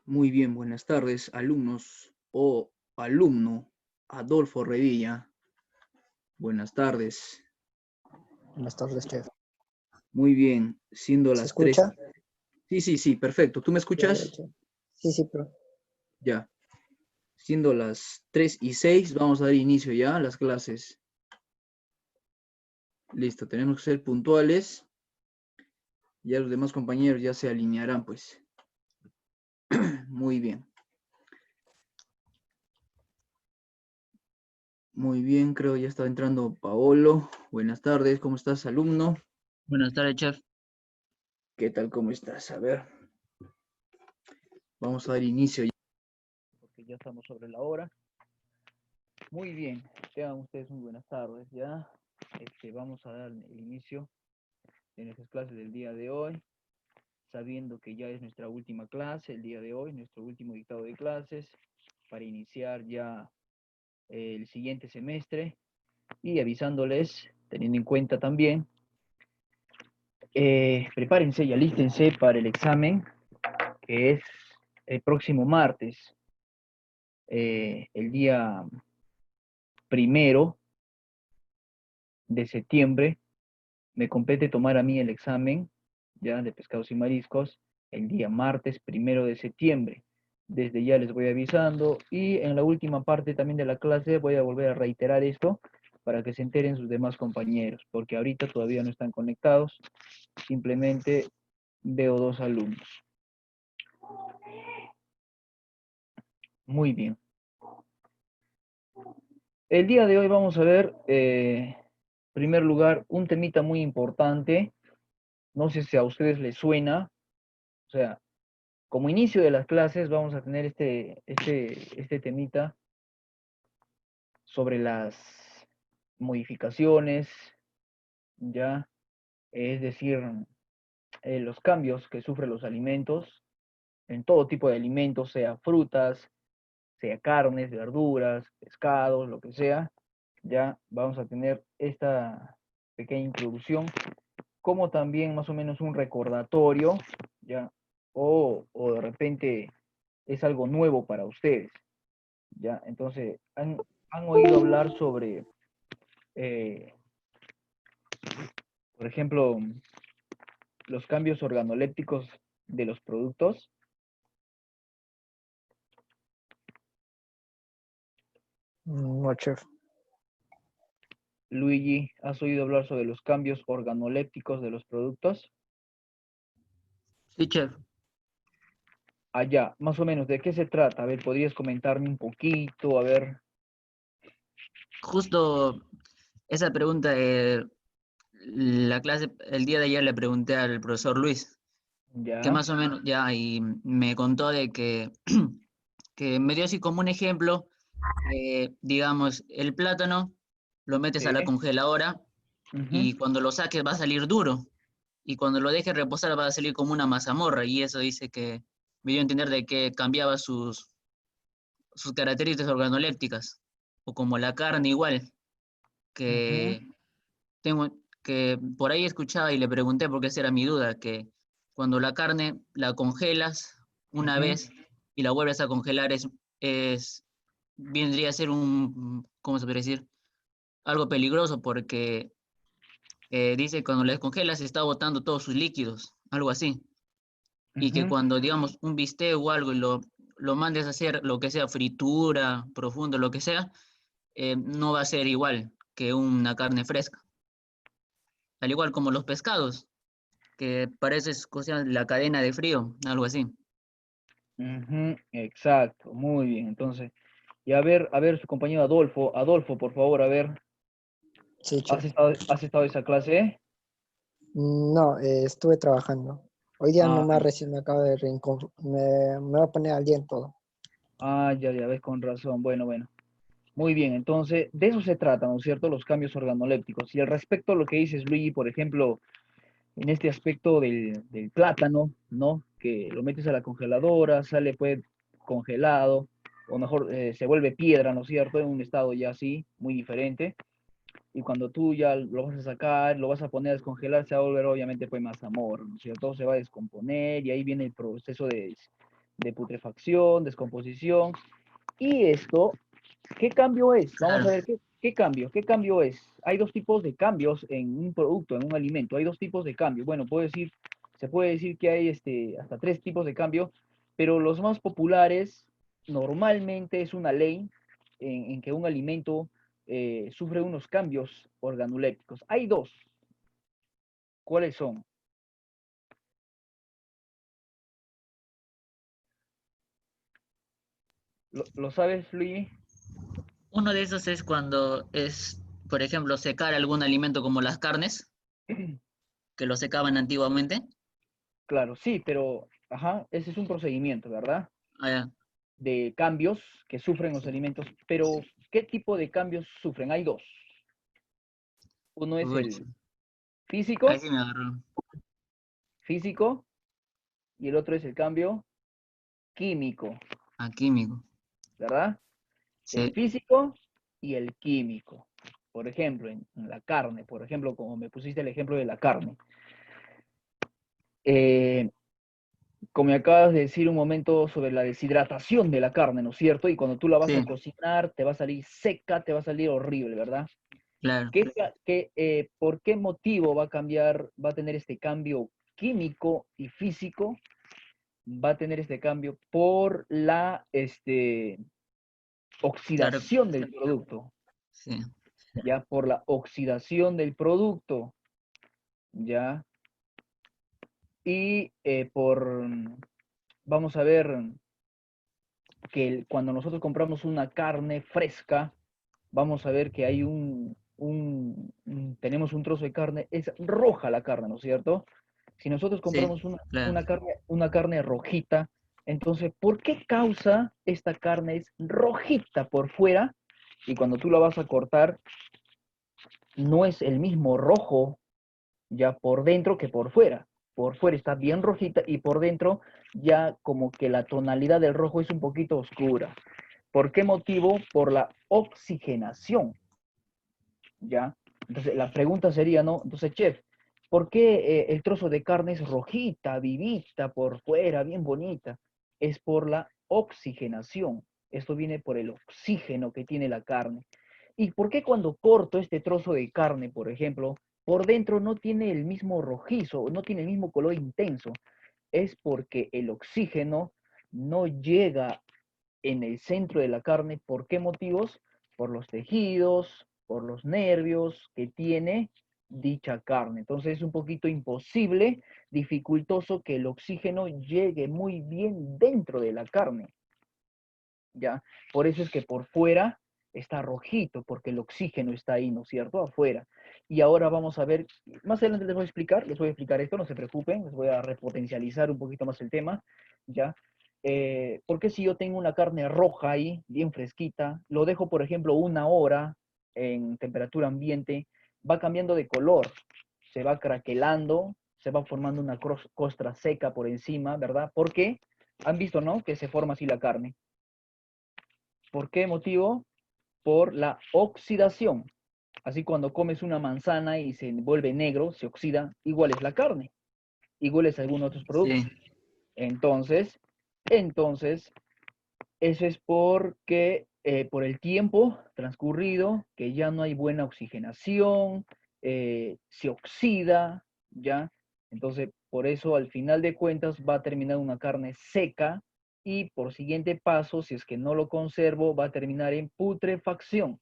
Muy bien, buenas tardes, alumnos o alumno Adolfo Revilla. Buenas tardes. Buenas tardes, chef. Muy bien, siendo ¿Se las 3. escucha? Sí, perfecto. ¿Tú me Ya, escuchas? chef. Sí, pero Ya. Siendo las 3:06, vamos a dar inicio ya a las clases. Listo, tenemos que ser puntuales. Ya los demás compañeros ya se alinearán, pues. Muy bien. Muy bien, creo ya está entrando Paolo. Buenas tardes, ¿cómo estás, alumno? Buenas tardes, chef. ¿Qué tal, cómo estás? A ver, vamos a dar inicio ya, porque ya estamos sobre la hora. Muy bien, tengan ustedes muy buenas tardes ya. Vamos a dar el inicio de nuestras clases del día de hoy, sabiendo que ya es nuestra última clase el día de hoy, nuestro último dictado de clases, para iniciar ya el siguiente semestre y avisándoles, teniendo en cuenta también, prepárense y alístense para el examen que es el próximo martes, el día 1 de septiembre. Me compete tomar a mí el examen ya de pescados y mariscos el día martes 1 de septiembre. Desde ya les voy avisando y en la última parte también de la clase voy a volver a reiterar esto para que se enteren sus demás compañeros, porque ahorita todavía no están conectados, simplemente veo 2 alumnos. Muy bien. El día de hoy vamos a ver, en primer lugar, un temita muy importante. No sé si a ustedes les suena. O sea, como inicio de las clases vamos a tener este temita sobre las modificaciones, ya, es decir, los cambios que sufren los alimentos, en todo tipo de alimentos, sea frutas, sea carnes, verduras, pescados, lo que sea. Ya vamos a tener esta pequeña introducción, como también más o menos un recordatorio, ya, o de repente es algo nuevo para ustedes, ya. Entonces, han oído hablar sobre, eh, por ejemplo, los cambios organolépticos de los productos. no, chef. Luigi, ¿has oído hablar sobre los cambios organolépticos de los productos? Sí, chef. Allá, más o menos, ¿de qué se trata? A ver, ¿podrías comentarme un poquito? A ver. Justo esa pregunta, la clase, el día de ayer le pregunté al profesor Luis, que Ya. más o menos ya, y me contó de que, que me dio así como un ejemplo, digamos, el plátano lo metes Sí. a la congeladora Ujú. y cuando lo saques va a salir duro, y cuando lo dejes reposar va a salir como una mazamorra, y eso dice que me dio a entender de que cambiaba sus características organolépticas, o como la carne igual, Ujú. que tengo que por ahí escuchaba y le pregunté porque esa era mi duda, que cuando la carne la congelas una Ujú. vez y la vuelves a congelar es vendría a ser un, ¿cómo se puede decir? Algo peligroso porque dice que cuando la descongelas está botando todos sus líquidos, algo así. Y que Ujú. cuando, digamos, un bistec o algo y lo mandes a hacer lo que sea fritura, profundo, lo que sea, no va a ser igual que una carne fresca. Al igual como los pescados, que parece la cadena de frío, algo así. Ujú. Exacto, muy bien. Entonces, y a ver, su compañero Adolfo. Adolfo, por favor, a ver, Sí, chef. has estado esa clase? No, estuve trabajando. Hoy día Ah, nomás recién me acabo de me voy a poner al día en todo. ya ves, con razón. Bueno. Muy bien, entonces, de eso se trata, ¿no es cierto? Los cambios organolépticos. Y al respecto a lo que dices, Luigi, por ejemplo, en este aspecto del plátano, ¿no? Que lo metes a la congeladora, sale pues congelado, o mejor se vuelve piedra, ¿no es cierto? En un estado ya así, muy diferente. Y cuando tú ya lo vas a sacar, lo vas a poner a descongelar, se va a volver obviamente pues más amor, ¿no es cierto? Se va a descomponer y ahí viene el proceso de putrefacción, descomposición. Y esto, ¿qué cambio es? Vamos Claro. a ver, ¿qué cambio? ¿Qué cambio es? Hay dos tipos de cambios en un producto, en un alimento. Hay dos tipos de cambios. Bueno, se puede decir que hay hasta tres tipos de cambio, pero los más populares normalmente es una ley en que un alimento sufre unos cambios organolépticos. Hay dos. ¿Cuáles son? ¿Lo sabes, Luigi? Uno de esos es cuando es, por ejemplo, secar algún alimento como las carnes, que lo secaban antiguamente. Claro, sí, pero, ajá, ese es un procedimiento, ¿verdad? Ah, ya. De cambios que sufren los Sí, alimentos, pero ¿qué tipo de cambios sufren? Hay dos. Uno es pucha, el ahí físico, sí me agarró. físico, y el otro es el cambio químico, A químico. ¿verdad? El Sí, físico y el químico. Por ejemplo, en la carne, por ejemplo, como me pusiste el ejemplo de la carne. Eh, como me acabas de decir un momento sobre la deshidratación de la carne, ¿no es cierto? Y cuando tú la vas a sí, cocinar, te va a salir seca, te va a salir horrible, ¿verdad? claro. ¿Por qué motivo va a cambiar, va a tener este cambio químico y físico? Va a tener este cambio por la Claro, oxidación del producto, sí, ya por la oxidación del producto, ya, y vamos a ver que cuando nosotros compramos una carne fresca, vamos a ver que hay tenemos un trozo de carne, es roja la carne, ¿no es cierto? Si nosotros sí, compramos claro. una carne rojita, entonces, ¿por qué causa esta carne es rojita por fuera? Y cuando tú la vas a cortar, no es el mismo rojo ya por dentro que por fuera. Por fuera está bien rojita y por dentro ya como que la tonalidad del rojo es un poquito oscura. ¿Por qué motivo? Por la oxigenación, ¿ya? Entonces la pregunta sería, ¿no? Entonces, chef, ¿por qué el trozo de carne es rojita, vivita por fuera, bien bonita? Es por la oxigenación. Esto viene por el oxígeno que tiene la carne. ¿Y por qué cuando corto este trozo de carne, por ejemplo, por dentro no tiene el mismo rojizo, no tiene el mismo color intenso? Es porque el oxígeno no llega en el centro de la carne. ¿Por qué motivos? Por los tejidos, por los nervios que tiene dicha carne. Entonces es un poquito imposible, dificultoso que el oxígeno llegue muy bien dentro de la carne. ¿Ya? Por eso es que por fuera está rojito, porque el oxígeno está ahí, ¿no es cierto? Afuera. Y ahora vamos a ver, más adelante les voy a explicar esto, no se preocupen, les voy a repotencializar un poquito más el tema, ¿ya? Porque si yo tengo una carne roja ahí, bien fresquita, lo dejo, por ejemplo, una hora en temperatura ambiente, va cambiando de color, se va craquelando, se va formando una costra seca por encima, ¿verdad? ¿Por qué? Han visto, ¿no? Que se forma así la carne. ¿Por qué motivo? Por la oxidación. Así cuando comes una manzana y se vuelve negro, se oxida, igual es la carne, igual es algunos otros productos. Sí, Entonces, entonces, eso es porque por el tiempo transcurrido, que ya no hay buena oxigenación, se oxida, ¿ya? Entonces, por eso al final de cuentas va a terminar una carne seca y por siguiente paso, si es que no lo conservo, va a terminar en putrefacción.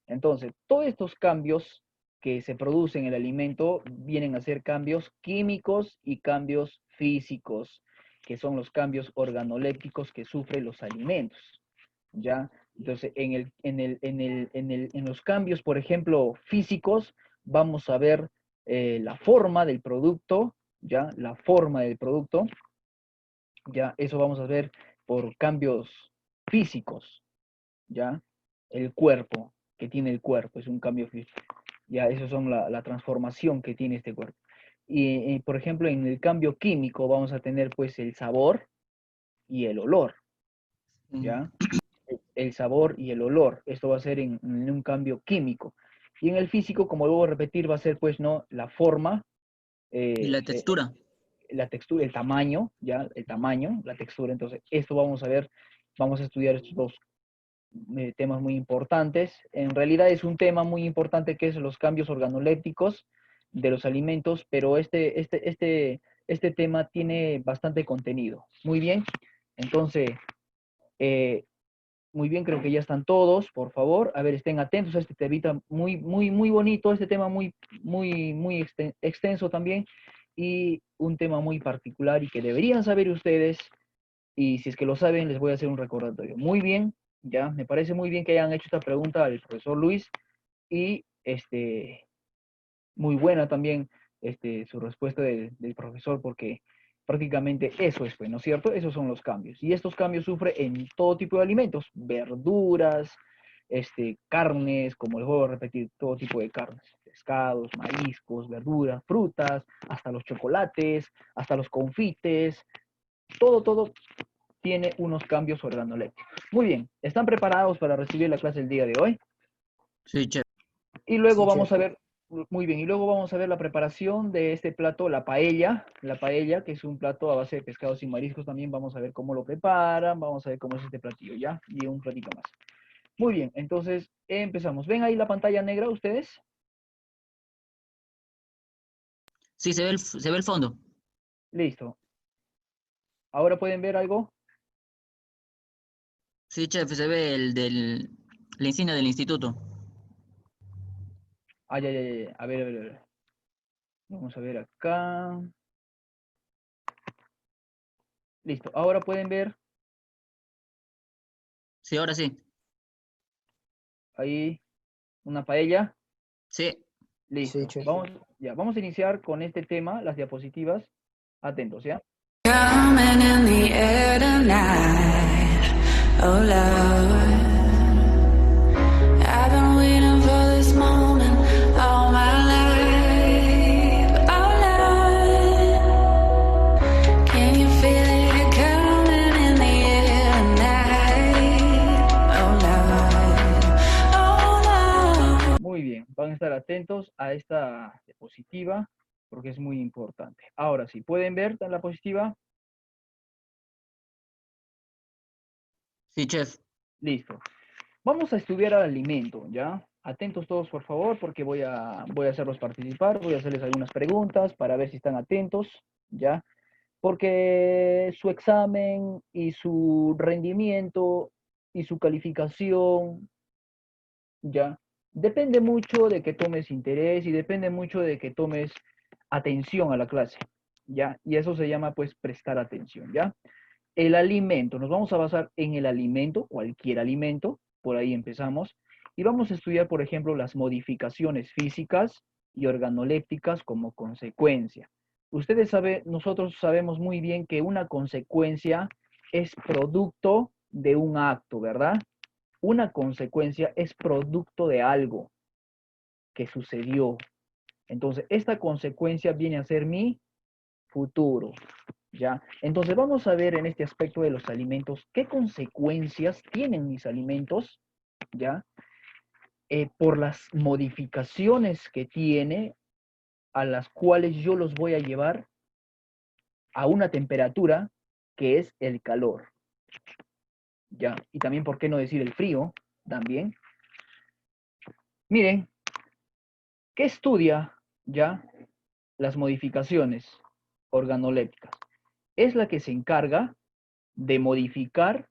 Entonces, todos estos cambios que se producen en el alimento vienen a ser cambios químicos y cambios físicos, que son los cambios organolépticos que sufren los alimentos, ¿ya? Entonces, en los cambios, por ejemplo, físicos, vamos a ver la forma del producto, ¿ya? La forma del producto, ¿ya? Eso vamos a ver por cambios físicos, ¿ya? El cuerpo, que tiene el cuerpo, es un cambio físico. Ya, eso son la transformación que tiene este cuerpo. Y, por ejemplo, en el cambio químico vamos a tener pues el sabor y el olor, sí. ¿ya? El sabor y el olor. Esto va a ser en un cambio químico. Y en el físico, como luego repetir, va a ser pues, ¿no? La forma, Y la eh, textura. la textura, el tamaño, ya, el tamaño, la textura. Entonces, esto vamos a ver, vamos a estudiar estos dos temas muy importantes. En realidad es un tema muy importante que es los cambios organolépticos de los alimentos, pero este tema tiene bastante contenido. Muy bien, entonces, muy bien, creo que ya están todos, por favor. A ver, estén atentos a este temita muy bonito, este tema muy extenso también, y un tema muy particular y que deberían saber ustedes, y si es que lo saben, les voy a hacer un recordatorio. Muy bien, ya, me parece muy bien que hayan hecho esta pregunta al profesor Luis, y muy buena también su respuesta del profesor, porque prácticamente eso es, pues, ¿no es cierto? Esos son los cambios. Y estos cambios sufren en todo tipo de alimentos, verduras, carnes, como les voy a repetir, todo tipo de carnes, pescados, mariscos, verduras, frutas, hasta los chocolates, hasta los confites, todo tiene unos cambios organolépticos. Muy bien, ¿están preparados para recibir la clase el día de hoy? Sí, chef. Y luego Sí, vamos chef. a ver, muy bien, y luego vamos a ver la preparación de este plato, la paella, que es un plato a base de pescados y mariscos. También vamos a ver cómo lo preparan, vamos a ver cómo es este platillo, ¿ya? Y un platito más. Muy bien, entonces empezamos. ¿Ven ahí la pantalla negra ustedes? Sí, se ve el fondo. Listo. ¿Ahora pueden ver algo? Sí, chef, se ve la insignia del instituto. Ah, ya. A ver. Vamos a ver acá. Listo. Ahora pueden ver Sí, ahora sí. ahí una paella. Sí. Listo. Sí, chef. Vamos a iniciar con este tema, las diapositivas. Atentos, ¿ya? Coming in the air tonight, oh Lord. I've been waiting for this moment all my life, oh Lord. Can you feel it coming in the air tonight, oh Lord, oh Lord. Muy bien, van a estar atentos a esta diapositiva porque es muy importante. Ahora sí, ¿pueden ver la diapositiva? Sí, chef. Listo. Vamos a estudiar al alimento, ¿ya? Atentos todos, por favor, porque voy a hacerlos participar, voy a hacerles algunas preguntas para ver si están atentos, ¿ya? Porque su examen y su rendimiento y su calificación, ¿ya? Depende mucho de que tomes interés y depende mucho de que tomes atención a la clase, ¿ya? Y eso se llama, pues, prestar atención, ¿ya? El alimento, nos vamos a basar en el alimento, cualquier alimento, por ahí empezamos, y vamos a estudiar, por ejemplo, las modificaciones físicas y organolépticas como consecuencia. Ustedes saben, nosotros sabemos muy bien que una consecuencia es producto de un acto, ¿verdad? Una consecuencia es producto de algo que sucedió. Entonces, esta consecuencia viene a ser mi futuro, ¿ya? Entonces, vamos a ver en este aspecto de los alimentos qué consecuencias tienen mis alimentos, ¿ya? Por las modificaciones que tiene, a las cuales yo los voy a llevar a una temperatura que es el calor, ¿ya? Y también, ¿por qué no decir el frío? También. Miren, ¿qué estudia ya las modificaciones organolépticas? Es la que se encarga de modificar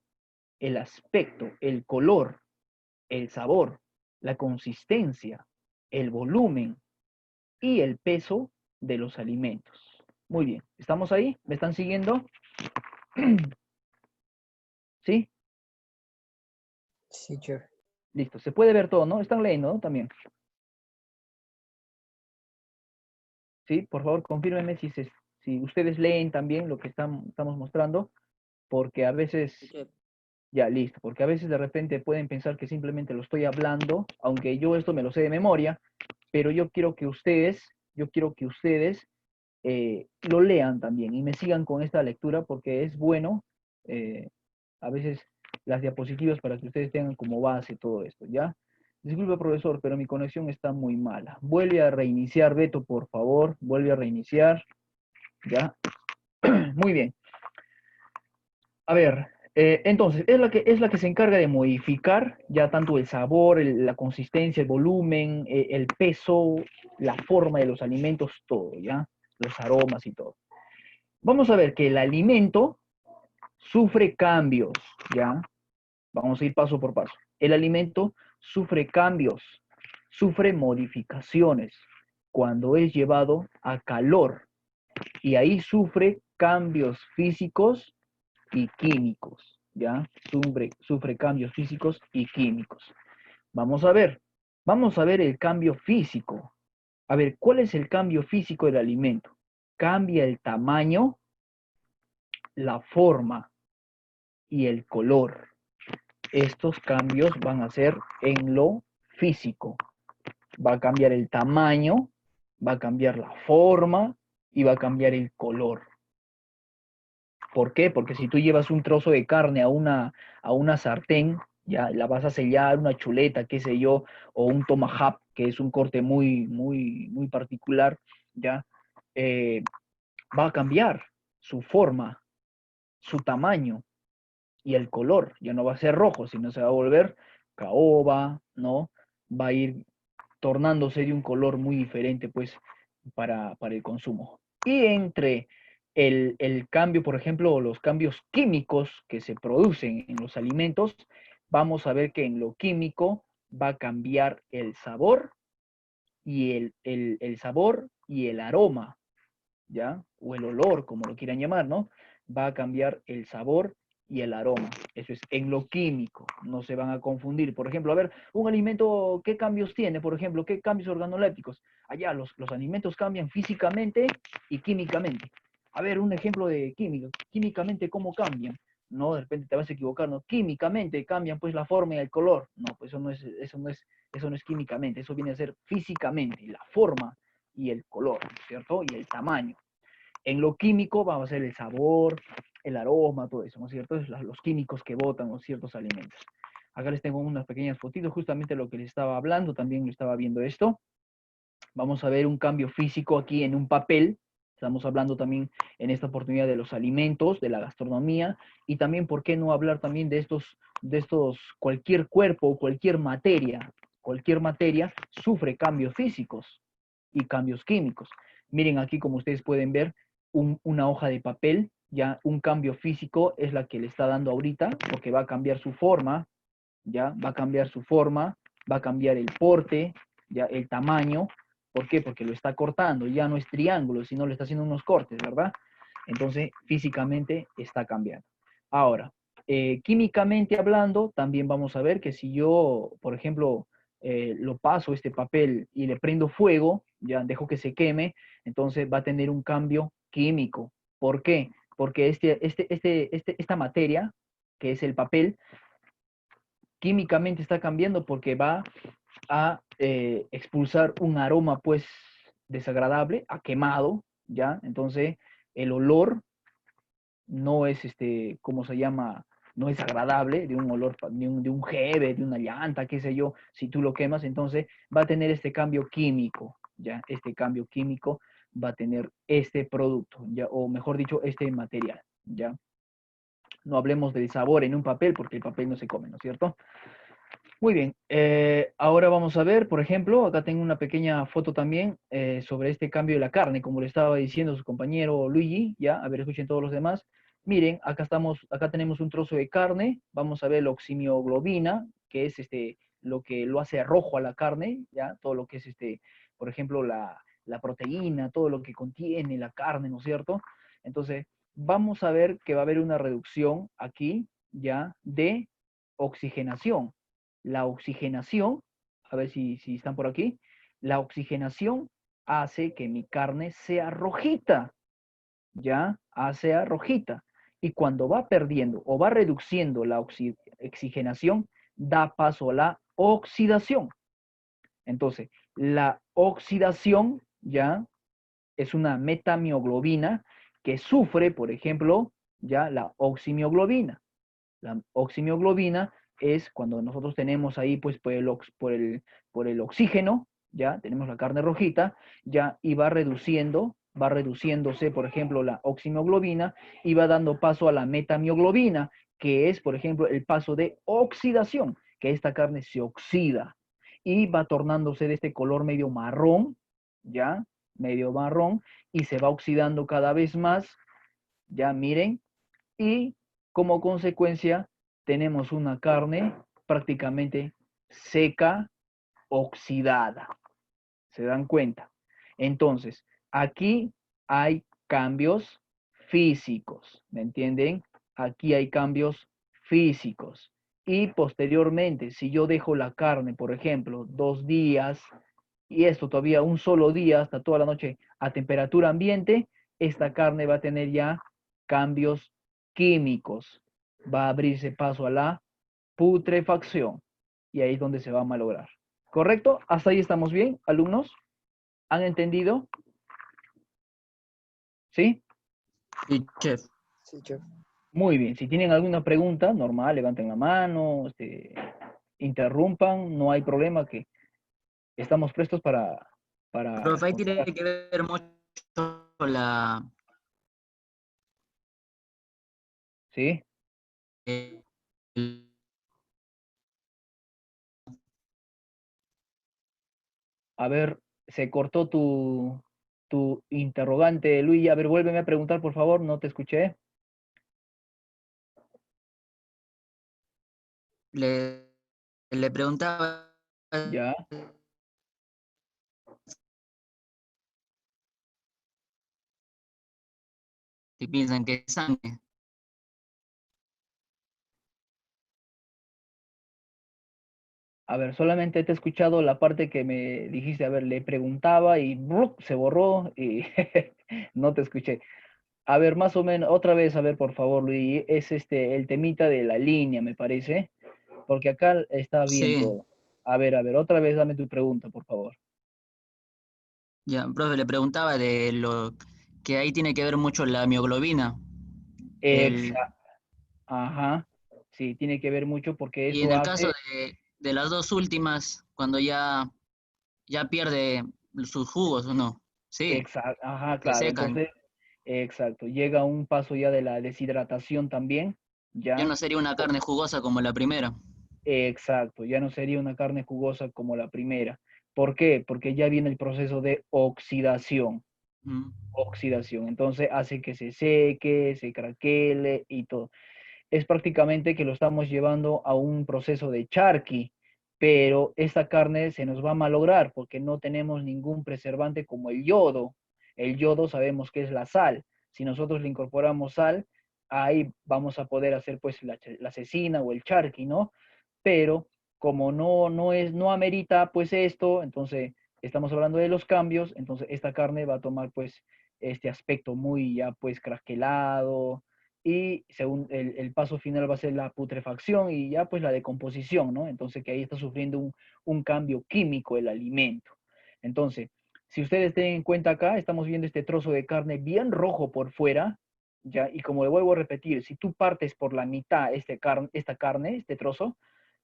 el aspecto, el color, el sabor, la consistencia, el volumen y el peso de los alimentos. Muy bien, ¿estamos ahí? ¿Me están siguiendo? ¿Sí? Sí, chef. Listo, se puede ver todo, ¿no? Están leyendo, ¿no? También. ¿Sí? Por favor, confírmenme si ustedes leen también lo que estamos mostrando, porque a veces, ya, listo, porque a veces de repente pueden pensar que simplemente lo estoy hablando, aunque yo esto me lo sé de memoria, pero yo quiero que ustedes lo lean también y me sigan con esta lectura porque es bueno, a veces las diapositivas para que ustedes tengan como base todo esto, ¿ya? Disculpe, profesor, pero mi conexión está muy mala. Vuelve a reiniciar, Beto, por favor, vuelve a reiniciar, ¿ya? Muy bien. A ver, entonces, es la que se encarga de modificar ya tanto el sabor, la consistencia, el volumen, el peso, la forma de los alimentos, todo, ¿ya? Los aromas y todo. Vamos a ver que el alimento sufre cambios, ¿ya? Vamos a ir paso por paso. El alimento sufre cambios, sufre modificaciones cuando es llevado a calor y ahí sufre cambios físicos y químicos, ¿ya? Sufre cambios físicos y químicos. Vamos a ver el cambio físico. A ver, ¿cuál es el cambio físico del alimento? Cambia el tamaño, la forma y el color. Estos cambios van a ser en lo físico. Va a cambiar el tamaño, va a cambiar la forma y va a cambiar el color. ¿Por qué? Porque si tú llevas un trozo de carne a una sartén, ya la vas a sellar, una chuleta, qué sé yo, o un tomahawk, que es un corte muy particular, ya, va a cambiar su forma, su tamaño y el color. Ya no va a ser rojo, sino se va a volver caoba, ¿no? Va a ir tornándose de un color muy diferente, pues, para el consumo. Y entre el cambio, por ejemplo, los cambios químicos que se producen en los alimentos, vamos a ver que en lo químico va a cambiar el sabor y el sabor y el aroma, ¿ya? O el olor, como lo quieran llamar, ¿no? Va a cambiar el sabor y el aroma. Eso es en lo químico, no se van a confundir. Por ejemplo, a ver, un alimento, ¿qué cambios tiene? Por ejemplo, ¿qué cambios organolépticos? Allá los alimentos cambian físicamente y químicamente. A ver, un ejemplo de química. Químicamente, ¿cómo cambian? No, de repente te vas a equivocar, ¿no? Químicamente cambian pues la forma y el color. No, pues eso no es químicamente, eso viene a ser físicamente, la forma y el color, ¿cierto? Y el tamaño. En lo químico va a ser el sabor, el aroma, todo eso, ¿no es cierto? Es los químicos que botan los ciertos alimentos. Acá les tengo unas pequeñas fotitos, justamente lo que les estaba hablando, también lo estaba viendo esto. Vamos a ver un cambio físico aquí en un papel. Estamos hablando también en esta oportunidad de los alimentos, de la gastronomía, y también, ¿por qué no hablar también de estos, cualquier cuerpo, cualquier materia sufre cambios físicos y cambios químicos. Miren aquí, como ustedes pueden ver, una hoja de papel, ya un cambio físico es la que le está dando ahorita, porque va a cambiar su forma, ya va a cambiar su forma, va a cambiar el porte, ya el tamaño. ¿Por qué? Porque lo está cortando, ya no es triángulo, sino le está haciendo unos cortes, ¿verdad? Entonces, físicamente está cambiando. Ahora, químicamente hablando, también vamos a ver que si yo, por ejemplo, lo paso este papel y le prendo fuego, ya dejo que se queme, entonces va a tener un cambio químico. ¿Por qué? Porque esta materia, que es el papel, químicamente está cambiando porque va a expulsar un aroma pues desagradable, a quemado, ¿ya? Entonces el olor no es ¿cómo se llama? No es agradable, de un olor, de un jeve, de una llanta, qué sé yo, si tú lo quemas, entonces va a tener este cambio químico, ¿ya? Este cambio químico va a tener este producto, ¿ya? O mejor dicho, este material, ¿ya? No hablemos del sabor en un papel, porque el papel no se come, ¿no es cierto? Muy bien, ahora vamos a ver, por ejemplo, acá tengo una pequeña foto también sobre este cambio de la carne, como le estaba diciendo su compañero Luigi, ya, a ver, escuchen todos los demás. Miren, acá tenemos un trozo de carne, vamos a ver la oximioglobina, que es lo que lo hace rojo a la carne, ya, todo lo que es por ejemplo, la proteína, todo lo que contiene la carne, ¿no es cierto? Entonces, vamos a ver que va a haber una reducción aquí, ya, de oxigenación. La oxigenación, a ver si están por aquí, la oxigenación hace que mi carne sea rojita, ¿ya? Sea rojita. Y cuando va perdiendo o va reduciendo la oxigenación, da paso a la oxidación. Entonces, la oxidación, ¿ya? Es una metamioglobina que sufre, por ejemplo, ya la oximioglobina. La oximioglobina es cuando nosotros tenemos ahí, pues, por el oxígeno, ya tenemos la carne rojita, ya, y va reduciendo, va reduciéndose, por ejemplo, la oximioglobina y va dando paso a la metamioglobina, que es, por ejemplo, el paso de oxidación, que esta carne se oxida y va tornándose de este color medio marrón, ¿ya? Medio marrón, y se va oxidando cada vez más, ya miren, y como consecuencia tenemos una carne prácticamente seca, oxidada. ¿Se dan cuenta? Entonces, aquí hay cambios físicos, ¿me entienden? Aquí hay cambios físicos. Y posteriormente, si yo dejo la carne, por ejemplo, 2 días, y esto todavía un solo día, hasta toda la noche a temperatura ambiente, esta carne va a tener ya cambios químicos. Va a abrirse paso a la putrefacción. Y ahí es donde se va a malograr. ¿Correcto? ¿Hasta ahí estamos bien, alumnos? ¿Han entendido? ¿Sí? Sí, chef. Sí, chef. Muy bien. Si tienen alguna pregunta, normal, levanten la mano, interrumpan, no hay problema, que estamos prestos para Profe, ahí responder. tiene que ver mucho la... ¿Sí? el- A ver, se cortó tu interrogante, Luis. A ver, vuélveme a preguntar, por favor, no te escuché. le preguntaba Ya. si piensan que es sangre. A ver, solamente te he escuchado la parte que me dijiste, a ver, le preguntaba y ¡bruc! Se borró y no te escuché. A ver, más o menos, otra vez, a ver, por favor, Luis, es el temita de la línea, me parece, porque acá está bien Sí, todo. A ver, otra vez dame tu pregunta, por favor. ya, profe, le preguntaba de lo que ahí tiene que ver mucho la mioglobina. El, Exacto. Ajá. Sí, tiene que ver mucho porque y en eso el caso hace, de las dos últimas, cuando ya pierde sus jugos, ¿o no? Sí, exacto, ajá, se claro. secan. Entonces, exacto, llega un paso ya de la deshidratación también, Ya ¿ya? no sería una carne jugosa como la primera. Exacto, ya no sería una carne jugosa como la primera. ¿Por qué? Porque ya viene el proceso de oxidación. Mm. Oxidación. Entonces hace que se seque, se craquele y todo. Es prácticamente que lo estamos llevando a un proceso de charqui, pero esta carne se nos va a malograr porque no tenemos ningún preservante como el yodo. El yodo sabemos que es la sal. Si nosotros le incorporamos sal, ahí vamos a poder hacer pues la cecina o el charqui, ¿no? Pero como no amerita pues esto, entonces estamos hablando de los cambios, entonces esta carne va a tomar pues este aspecto muy ya pues craquelado, y según el paso final va a ser la putrefacción y ya pues la decomposición, ¿no? Entonces que ahí está sufriendo un cambio químico el alimento. Entonces, si ustedes tienen en cuenta acá, estamos viendo este trozo de carne bien rojo por fuera, ¿ya? Y como le vuelvo a repetir, si tú partes por la mitad esta carne, este trozo,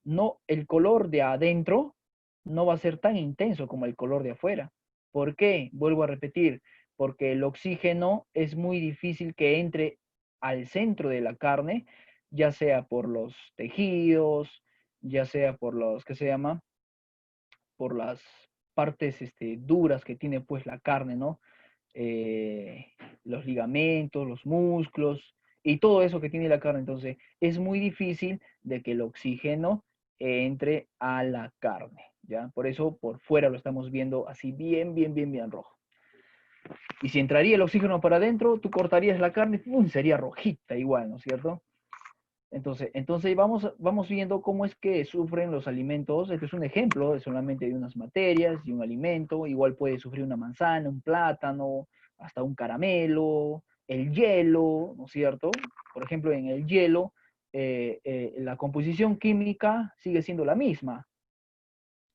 no, el color de adentro no va a ser tan intenso como el color de afuera. ¿Por qué? Vuelvo a repetir, porque el oxígeno es muy difícil que entre al centro de la carne, ya sea por los tejidos, ya sea por los, ¿qué se llama? Por las partes duras que tiene pues la carne, ¿no? Eh, los ligamentos, los músculos y todo eso que tiene la carne. Entonces, es muy difícil de que el oxígeno entre a la carne, ¿ya? Por eso por fuera lo estamos viendo así bien, bien, bien, bien rojo. Y si entraría el oxígeno para adentro, tú cortarías la carne, ¡pum! Sería rojita igual, ¿no es cierto? Entonces vamos viendo cómo es que sufren los alimentos. Este es un ejemplo solamente de unas materias y un alimento. Igual puede sufrir una manzana, un plátano, hasta un caramelo, el hielo, ¿no es cierto? Por ejemplo, en el hielo, la composición química sigue siendo la misma.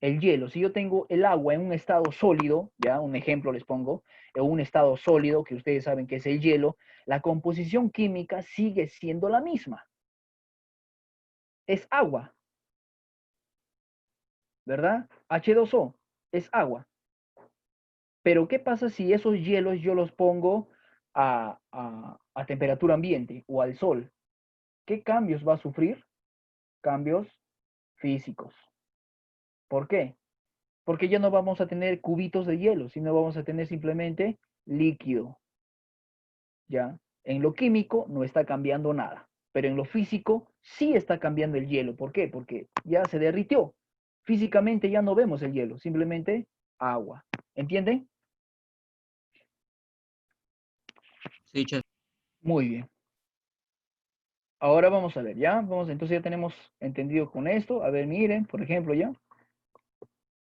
El hielo, si yo tengo el agua en un estado sólido, ya un ejemplo les pongo, en un estado sólido, que ustedes saben que es el hielo, la composición química sigue siendo la misma. Es agua, ¿verdad? H2O es agua. Pero ¿qué pasa si esos hielos yo los pongo a temperatura ambiente o al sol? ¿Qué cambios va a sufrir? Cambios físicos. ¿Por qué? Porque ya no vamos a tener cubitos de hielo, sino vamos a tener simplemente líquido. ¿Ya? En lo químico no está cambiando nada, pero en lo físico sí está cambiando el hielo. ¿Por qué? Porque ya se derritió. Físicamente ya no vemos el hielo, simplemente agua. ¿Entienden? Sí, chef. Muy bien. Ahora vamos a ver, ¿ya? Vamos, entonces ya tenemos entendido con esto. A ver, miren, por ejemplo, ya.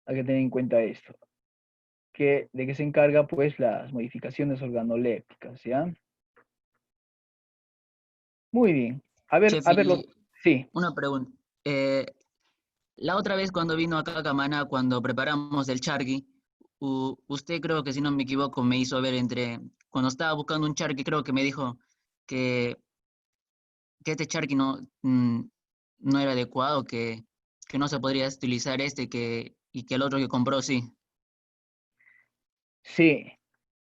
Hay que tener en cuenta esto. ¿De qué se encarga, pues, las modificaciones organolépticas, ¿ya? Muy bien. Chef, A ver, y sí. una pregunta. La otra vez cuando vino acá a Camaná, cuando preparamos el charqui, usted creo que si no me equivoco me hizo ver cuando estaba buscando un charqui, creo que me dijo que, que este charqui no era adecuado, que no se podría utilizar y que el otro que compró sí. Sí.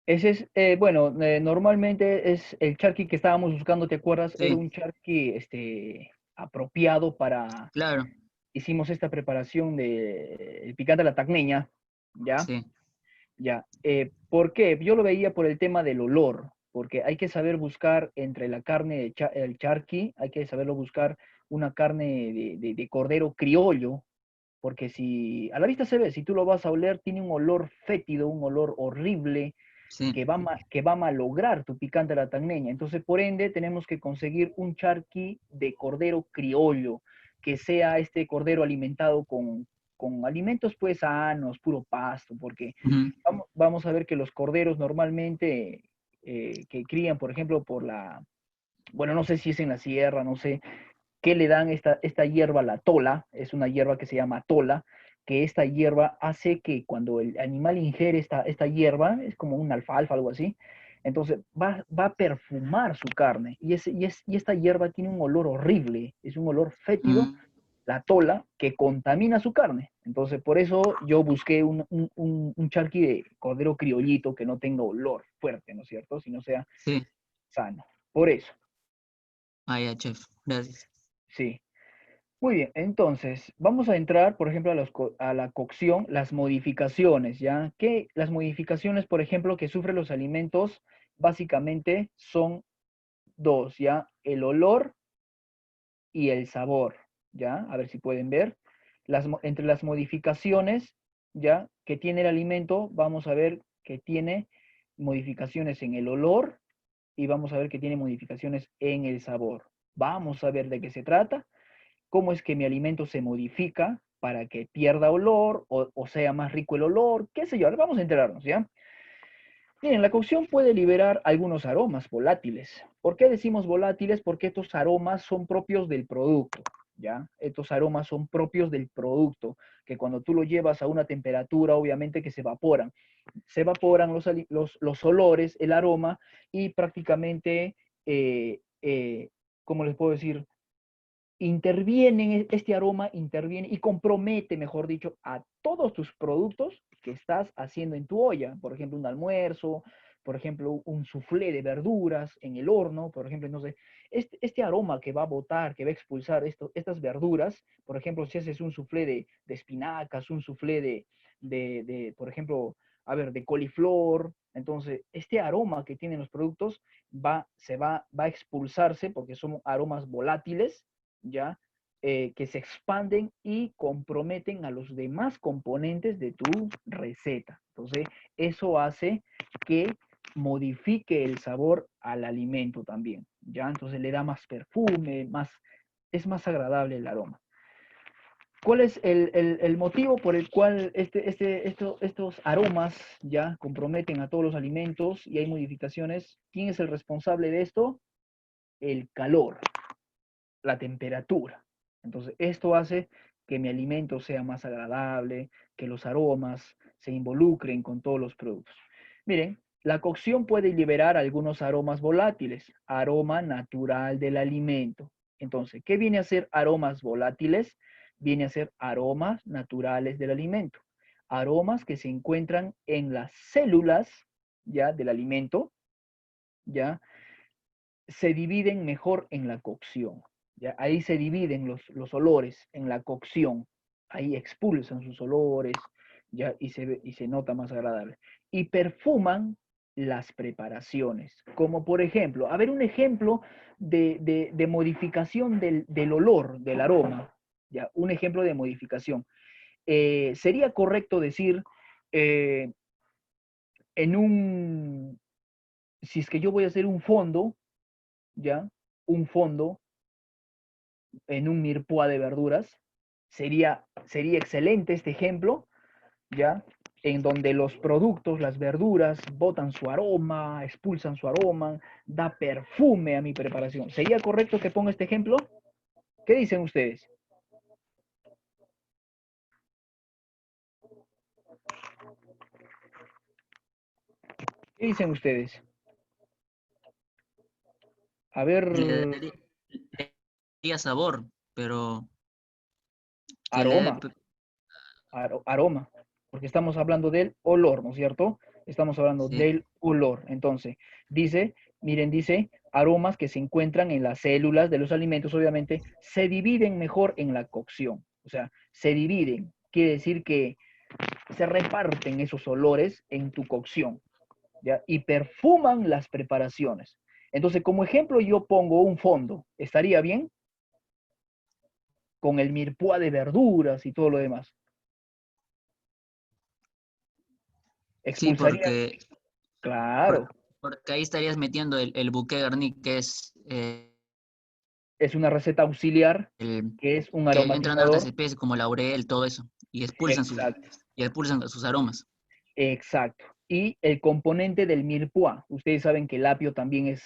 Ese es, bueno, normalmente es el charqui que estábamos buscando, ¿te acuerdas? Era Sí, un charqui, apropiado para, claro, hicimos esta preparación de el picante a la tacneña, ¿ya? sí. Ya. ¿Por qué? Yo lo veía por el tema del olor, porque hay que saber buscar entre la carne el charqui, hay que saberlo buscar una carne de cordero criollo, porque si a la vista se ve, si tú lo vas a oler, tiene un olor fétido, un olor horrible, Sí, que va a malograr tu picante a la tagneña. Entonces, por ende, tenemos que conseguir un charqui de cordero criollo, que sea este cordero alimentado con alimentos pues sanos, puro pasto, porque ujú, vamos a ver que los corderos normalmente que crían, por ejemplo, bueno, no sé si es en la sierra, no sé, que le dan esta hierba, la tola, es una hierba que se llama tola, que esta hierba hace que cuando el animal ingiere esta hierba, es como un alfalfa, algo así, entonces va a perfumar su carne. Y esta hierba tiene un olor horrible, es un olor fétido, mm, la tola, que contamina su carne. Entonces, por eso yo busqué un charqui de cordero criollito que no tenga olor fuerte, ¿no es cierto? Sino sea sí. sano. Por eso, Ah, ya, chef, gracias. sí. Muy bien, entonces vamos a entrar, por ejemplo, a la cocción, las modificaciones, ¿ya? Que las modificaciones, por ejemplo, que sufren los alimentos, básicamente son dos, ¿ya? El olor y el sabor, ¿ya? A ver si pueden ver. Entre las modificaciones, ¿ya? Que tiene el alimento, vamos a ver que tiene modificaciones en el olor y vamos a ver que tiene modificaciones en el sabor. Vamos a ver de qué se trata, cómo es que mi alimento se modifica para que pierda olor o sea más rico el olor, qué sé yo. Ahora vamos a enterarnos, ¿ya? Miren, la cocción puede liberar algunos aromas volátiles. ¿Por qué decimos volátiles? Porque estos aromas son propios del producto, ¿ya? Estos aromas son propios del producto, que cuando tú lo llevas a una temperatura, obviamente que se evaporan. Se evaporan los olores, el aroma, y prácticamente, ¿cómo les puedo decir? Este aroma interviene y compromete, mejor dicho, a todos tus productos que estás haciendo en tu olla. Por ejemplo, un almuerzo, por ejemplo, un soufflé de verduras en el horno, por ejemplo, no sé, este aroma que va a botar, que va a expulsar estas verduras, por ejemplo, si haces un soufflé de espinacas, un soufflé por ejemplo, a ver, de coliflor, entonces, este aroma que tienen los productos va a expulsarse porque son aromas volátiles, ¿ya? Que se expanden y comprometen a los demás componentes de tu receta. Entonces, eso hace que modifique el sabor al alimento también, ¿ya? Entonces le da más perfume, es más agradable el aroma. ¿Cuál es el motivo por el cual estos aromas ya comprometen a todos los alimentos y hay modificaciones? ¿Quién es el responsable de esto? El calor, la temperatura. Entonces, esto hace que mi alimento sea más agradable, que los aromas se involucren con todos los productos. Miren, la cocción puede liberar algunos aromas volátiles, aroma natural del alimento. Entonces, ¿qué viene a ser aromas volátiles? Viene a ser aromas naturales del alimento. aromas que se encuentran en las células, ¿ya? Del alimento, ¿ya? Se dividen mejor en la cocción, ¿ya? Ahí se dividen los olores en la cocción, ahí expulsan sus olores, ¿ya? Y se nota más agradable. Y perfuman las preparaciones, como por ejemplo, a ver un ejemplo de modificación del olor, del aroma, ¿ya? Un ejemplo de modificación. Sería correcto decir, eh, en un, si es que yo voy a hacer un fondo, ¿ya? Un fondo en un mirepoix de verduras, sería excelente este ejemplo, ¿ya? En donde los productos, las verduras, botan su aroma, expulsan su aroma, da perfume a mi preparación. ¿Sería correcto que ponga este ejemplo? ¿Qué dicen ustedes? ¿Qué dicen ustedes? A ver, Le daría sabor, pero que le dé aroma, aroma, porque estamos hablando del olor, ¿no es cierto? Estamos hablando sí. del olor. Entonces, dice, miren, dice, aromas que se encuentran en las células de los alimentos, obviamente, se dividen mejor en la cocción. O sea, se dividen. Quiere decir que se reparten esos olores en tu cocción, ¿ya? Y perfuman las preparaciones. Entonces, como ejemplo, yo pongo un fondo. ¿Estaría bien? Con el mirepoix de verduras y todo lo demás. Sí, Expulsaría, claro, porque ahí estarías metiendo el bouquet garni, que es es una receta auxiliar, el que es un que entran hartas aromatizador. especies como laurel, todo eso, Exacto, y expulsan sus aromas. exacto. Y el componente del mirepoix. Ustedes saben que el apio también es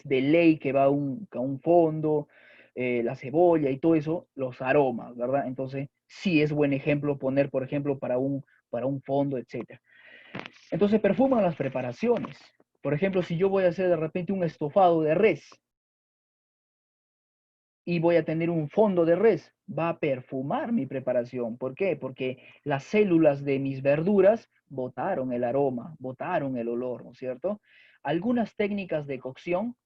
de ley que va a un fondo, la cebolla y todo eso, los aromas, ¿verdad? Entonces, sí es buen ejemplo poner, por ejemplo, para un fondo, etc. Entonces, perfuman las preparaciones. Por ejemplo, si yo voy a hacer de repente un estofado de res, y voy a tener un fondo de res, va a perfumar mi preparación. ¿Por qué? Porque las células de mis verduras botaron el aroma, botaron el olor, ¿no es cierto? Algunas técnicas de cocción,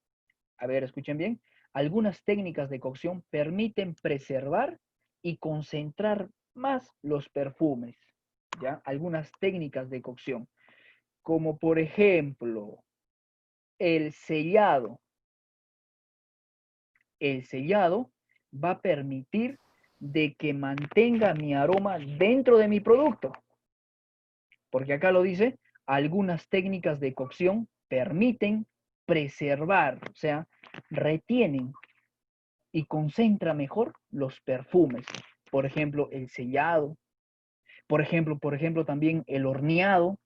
a ver, escuchen bien, algunas técnicas de cocción permiten preservar y concentrar más los perfumes, ¿ya? Algunas técnicas de cocción, como por ejemplo el sellado. El sellado va a permitir de que mantenga mi aroma dentro de mi producto. Porque acá lo dice, algunas técnicas de cocción permiten preservar, o sea, retienen y concentra mejor los perfumes. Por ejemplo, el sellado, por ejemplo también el horneado.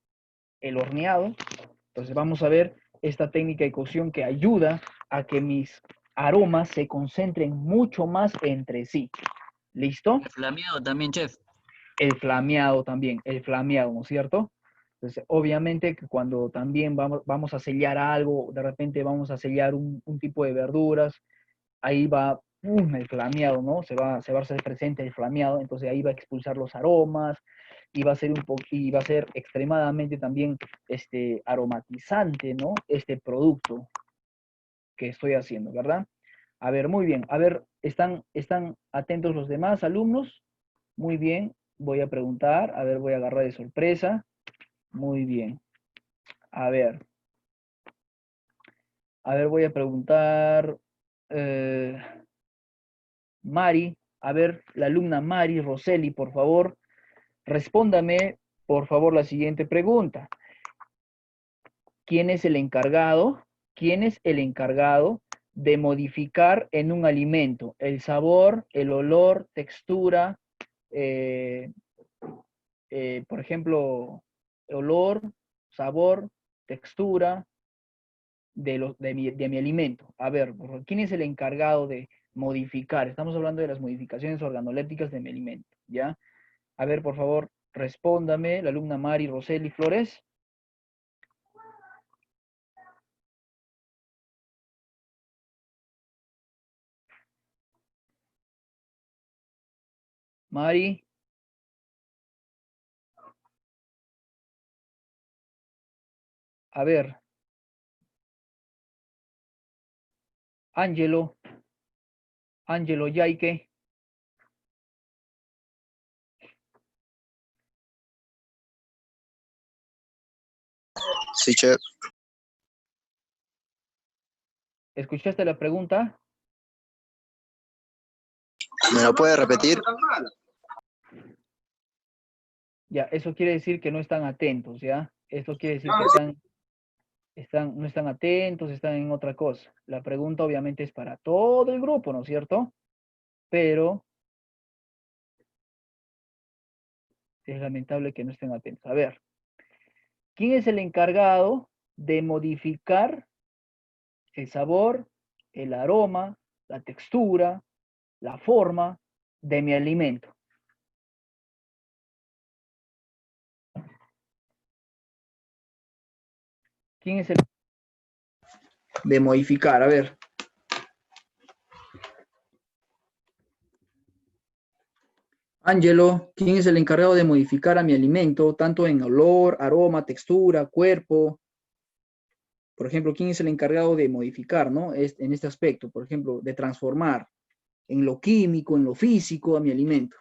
Entonces vamos a ver esta técnica de cocción que ayuda a que mis aromas se concentren mucho más entre sí. ¿Listo? El flameado también, chef. El flameado también, el flameado, ¿no es cierto? Entonces, obviamente que cuando también vamos a sellar algo, de repente vamos a sellar un tipo de verduras, ahí va el flameado, ¿no? Se va a hacer presente el flameado, entonces ahí va a expulsar los aromas y va a ser y va a ser extremadamente también aromatizante, ¿no? Este producto que estoy haciendo, ¿verdad? A ver, muy bien. A ver, ¿están atentos los demás alumnos? Muy bien. Voy a preguntar. A ver, voy a agarrar de sorpresa. Muy bien. A ver. A ver, voy a preguntar. eh, Mari. A ver, la alumna Mari Roseli, por favor. Respóndame, por favor, la siguiente pregunta. ¿Quién es el encargado? ¿Quién es el encargado de modificar en un alimento el sabor, el olor, textura, eh, por ejemplo, olor, sabor, textura de mi alimento? A ver, ¿quién es el encargado de modificar? Estamos hablando de las modificaciones organolépticas de mi alimento, ¿ya? A ver, por favor, respóndame, la alumna Mari Roseli Flores. Mari. A ver. Ángelo Yaike. Sí, chef. ¿Escuchaste la pregunta? ¿Me lo puede repetir? Ya, eso quiere decir que no están atentos, ¿ya? Eso quiere decir que no están atentos, están en otra cosa. La pregunta obviamente es para todo el grupo, ¿no es cierto? Pero es lamentable que no estén atentos. A ver, ¿quién es el encargado de modificar el sabor, el aroma, la textura, la forma de mi alimento? ¿Quién es el de modificar? A ver. Ángelo, ¿quién es el encargado de modificar a mi alimento, tanto en olor, aroma, textura, cuerpo? Por ejemplo, ¿quién es el encargado de modificar, ¿no? En este aspecto, por ejemplo, de transformar en lo químico, en lo físico a mi alimento.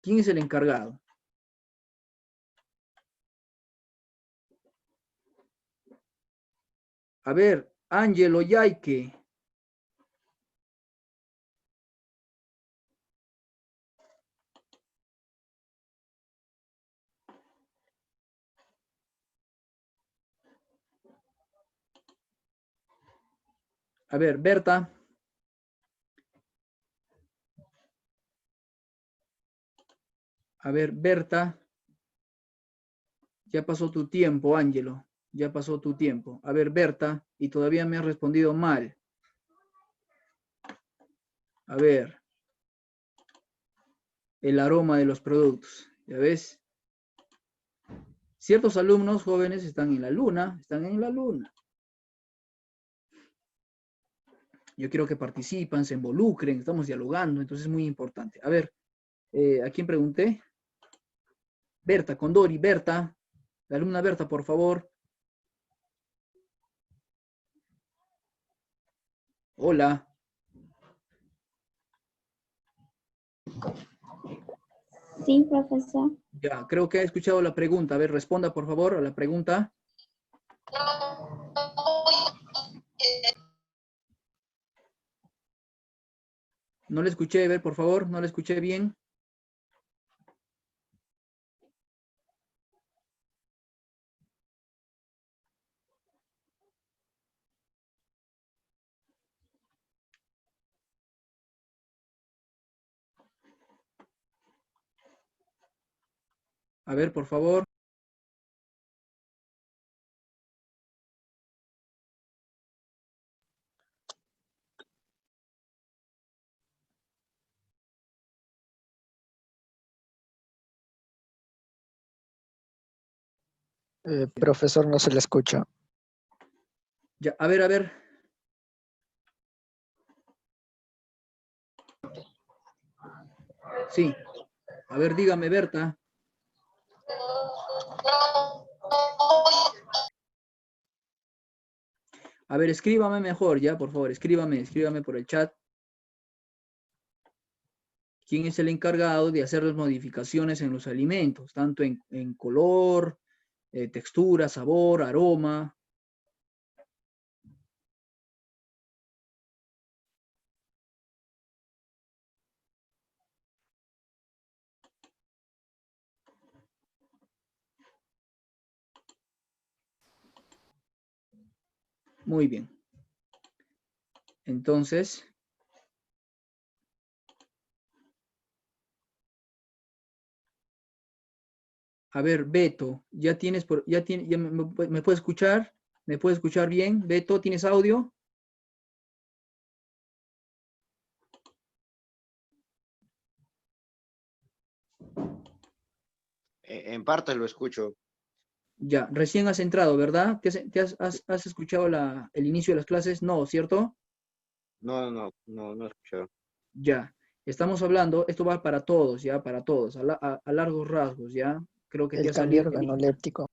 ¿Quién es el encargado? A ver, Ángelo Yaike. A ver, Berta. A ver, Berta. Ya pasó tu tiempo, Ángelo. Ya pasó tu tiempo. A ver, Berta, y todavía me has respondido mal. A ver. El aroma de los productos. ¿Ya ves? Ciertos alumnos jóvenes están en la luna. Están en la luna. Yo quiero que participen, se involucren, estamos dialogando, entonces es muy importante. A ver, ¿a quién pregunté? Berta, Condori, Berta. La alumna Berta, por favor. Hola. Sí, profesor. Ya, creo que ha escuchado la pregunta. A ver, responda, por favor, a la pregunta. No le escuché, a ver, por favor, no le escuché bien. A ver, por favor. Profesor, no se le escucha. Ya, a ver, a ver. Sí. A ver, dígame, Berta. A ver, escríbame mejor, ya, por favor, escríbame por el chat. ¿Quién es el encargado de hacer las modificaciones en los alimentos? Tanto en color, textura, sabor, aroma. Muy bien. Entonces, a ver, Beto, ¿ya tienes, me puede escuchar? ¿Me puede escuchar bien? Beto, ¿tienes audio? En parte lo escucho. Ya, recién has entrado, ¿verdad? ¿Has escuchado el inicio de las clases? No, ¿cierto? No he escuchado. Ya, estamos hablando, esto va para todos, ya, para todos, a largos rasgos, ya. Creo que te El ha cambio salido. organoléptico.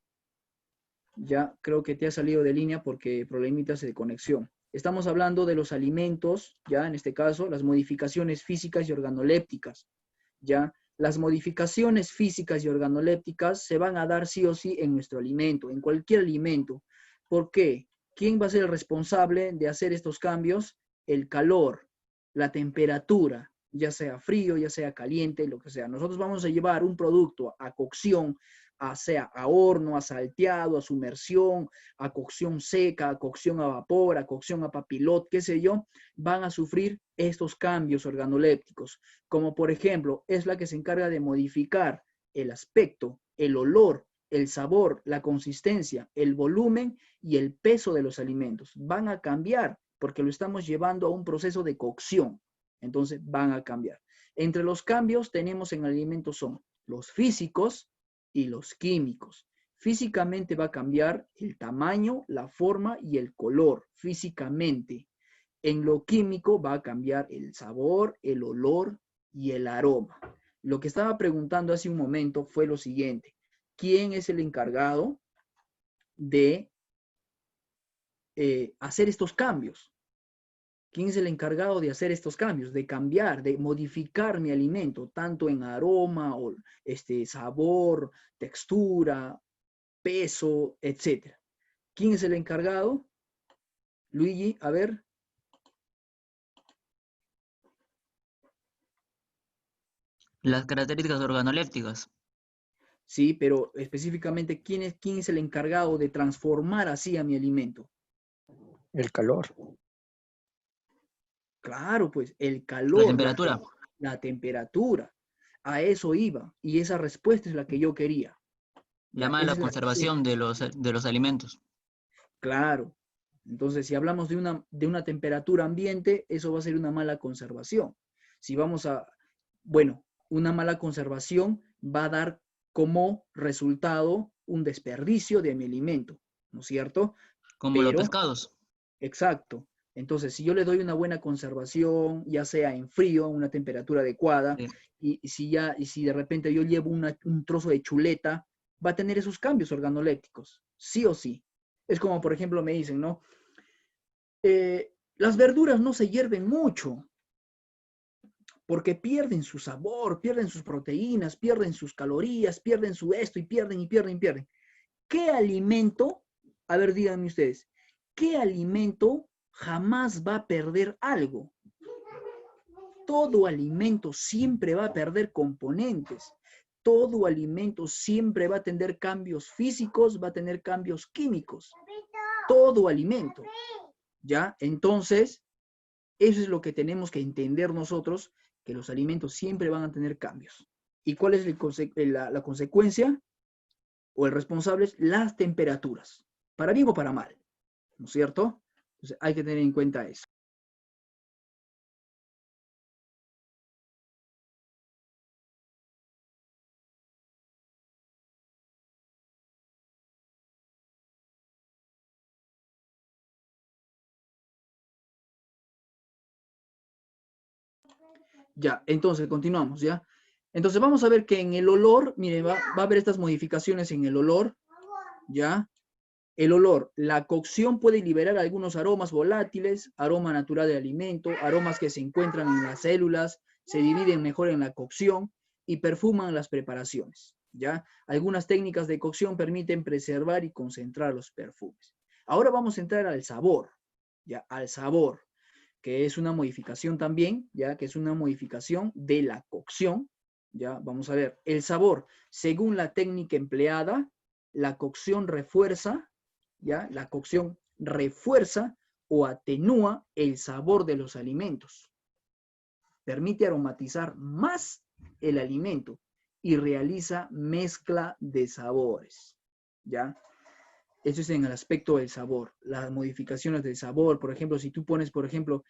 Ya creo que te ha salido de línea porque problemitas de conexión. Estamos hablando de los alimentos, ya en este caso, las modificaciones físicas y organolépticas. Ya las modificaciones físicas y organolépticas se van a dar sí o sí en nuestro alimento, en cualquier alimento. ¿Por qué? ¿Quién va a ser el responsable de hacer estos cambios? El calor, la temperatura, ya sea frío, ya sea caliente, lo que sea. Nosotros vamos a llevar un producto a cocción, sea a horno, a salteado, a sumersión, a cocción seca, a cocción a vapor, a cocción a papilot, qué sé yo, van a sufrir estos cambios organolépticos, como por ejemplo, es la que se encarga de modificar el aspecto, el olor, el sabor, la consistencia, el volumen y el peso de los alimentos. Van a cambiar porque lo estamos llevando a un proceso de cocción. Entonces van a cambiar. Entre los cambios tenemos en alimentos son los físicos y los químicos. Físicamente va a cambiar el tamaño, la forma y el color, físicamente. En lo químico va a cambiar el sabor, el olor y el aroma. Lo que estaba preguntando hace un momento fue lo siguiente. ¿Quién es el encargado de hacer estos cambios? ¿Quién es el encargado de hacer estos cambios? De cambiar, de modificar mi alimento, tanto en aroma, o sabor, textura, peso, etc. ¿Quién es el encargado? Luigi, a ver. Las características organolépticas. Sí, pero específicamente, ¿quién es el encargado de transformar así a mi alimento? El calor. Claro, pues, el calor. La temperatura. La temperatura. A eso iba. Y esa respuesta es la que yo quería. Llama a la conservación de los alimentos. Claro. Entonces, si hablamos de una temperatura ambiente, eso va a ser una mala conservación. Si vamos a, bueno, una mala conservación va a dar como resultado un desperdicio de mi alimento, ¿no es cierto? Como los pescados. Exacto. Entonces, si yo le doy una buena conservación, ya sea en frío, una temperatura adecuada, Sí. y si de repente yo llevo un trozo de chuleta, va a tener esos cambios organolépticos, sí o sí. Es como, por ejemplo, me dicen, ¿no? Las verduras no se hierven mucho, porque pierden su sabor, pierden sus proteínas, pierden sus calorías, pierden su esto, y pierden. ¿Qué alimento, a ver, díganme ustedes, qué alimento jamás va a perder algo? Todo alimento siempre va a perder componentes. Todo alimento siempre va a tener cambios físicos, va a tener cambios químicos. Todo alimento. ¿Ya? Entonces, eso es lo que tenemos que entender nosotros, que los alimentos siempre van a tener cambios. ¿Y cuál es la consecuencia? O el responsable es las temperaturas. Para bien o para mal. ¿No es cierto? Entonces, hay que tener en cuenta eso. Ya, entonces continuamos, ¿ya? Entonces vamos a ver que en el olor, miren, va a haber estas modificaciones en el olor, ¿ya? El olor, la cocción puede liberar algunos aromas volátiles, aroma natural del alimento, aromas que se encuentran en las células, se dividen mejor en la cocción y perfuman las preparaciones, ¿ya? Algunas técnicas de cocción permiten preservar y concentrar los perfumes. Ahora vamos a entrar al sabor, ¿ya? Al sabor, que es una modificación también, ¿ya? Que es una modificación de la cocción, ¿ya? Vamos a ver, el sabor, según la técnica empleada, la cocción refuerza, ¿ya? La cocción refuerza o atenúa el sabor de los alimentos. Permite aromatizar más el alimento y realiza mezcla de sabores, ¿ya? Eso es en el aspecto del sabor. Las modificaciones del sabor, por ejemplo, si tú pones, por ejemplo,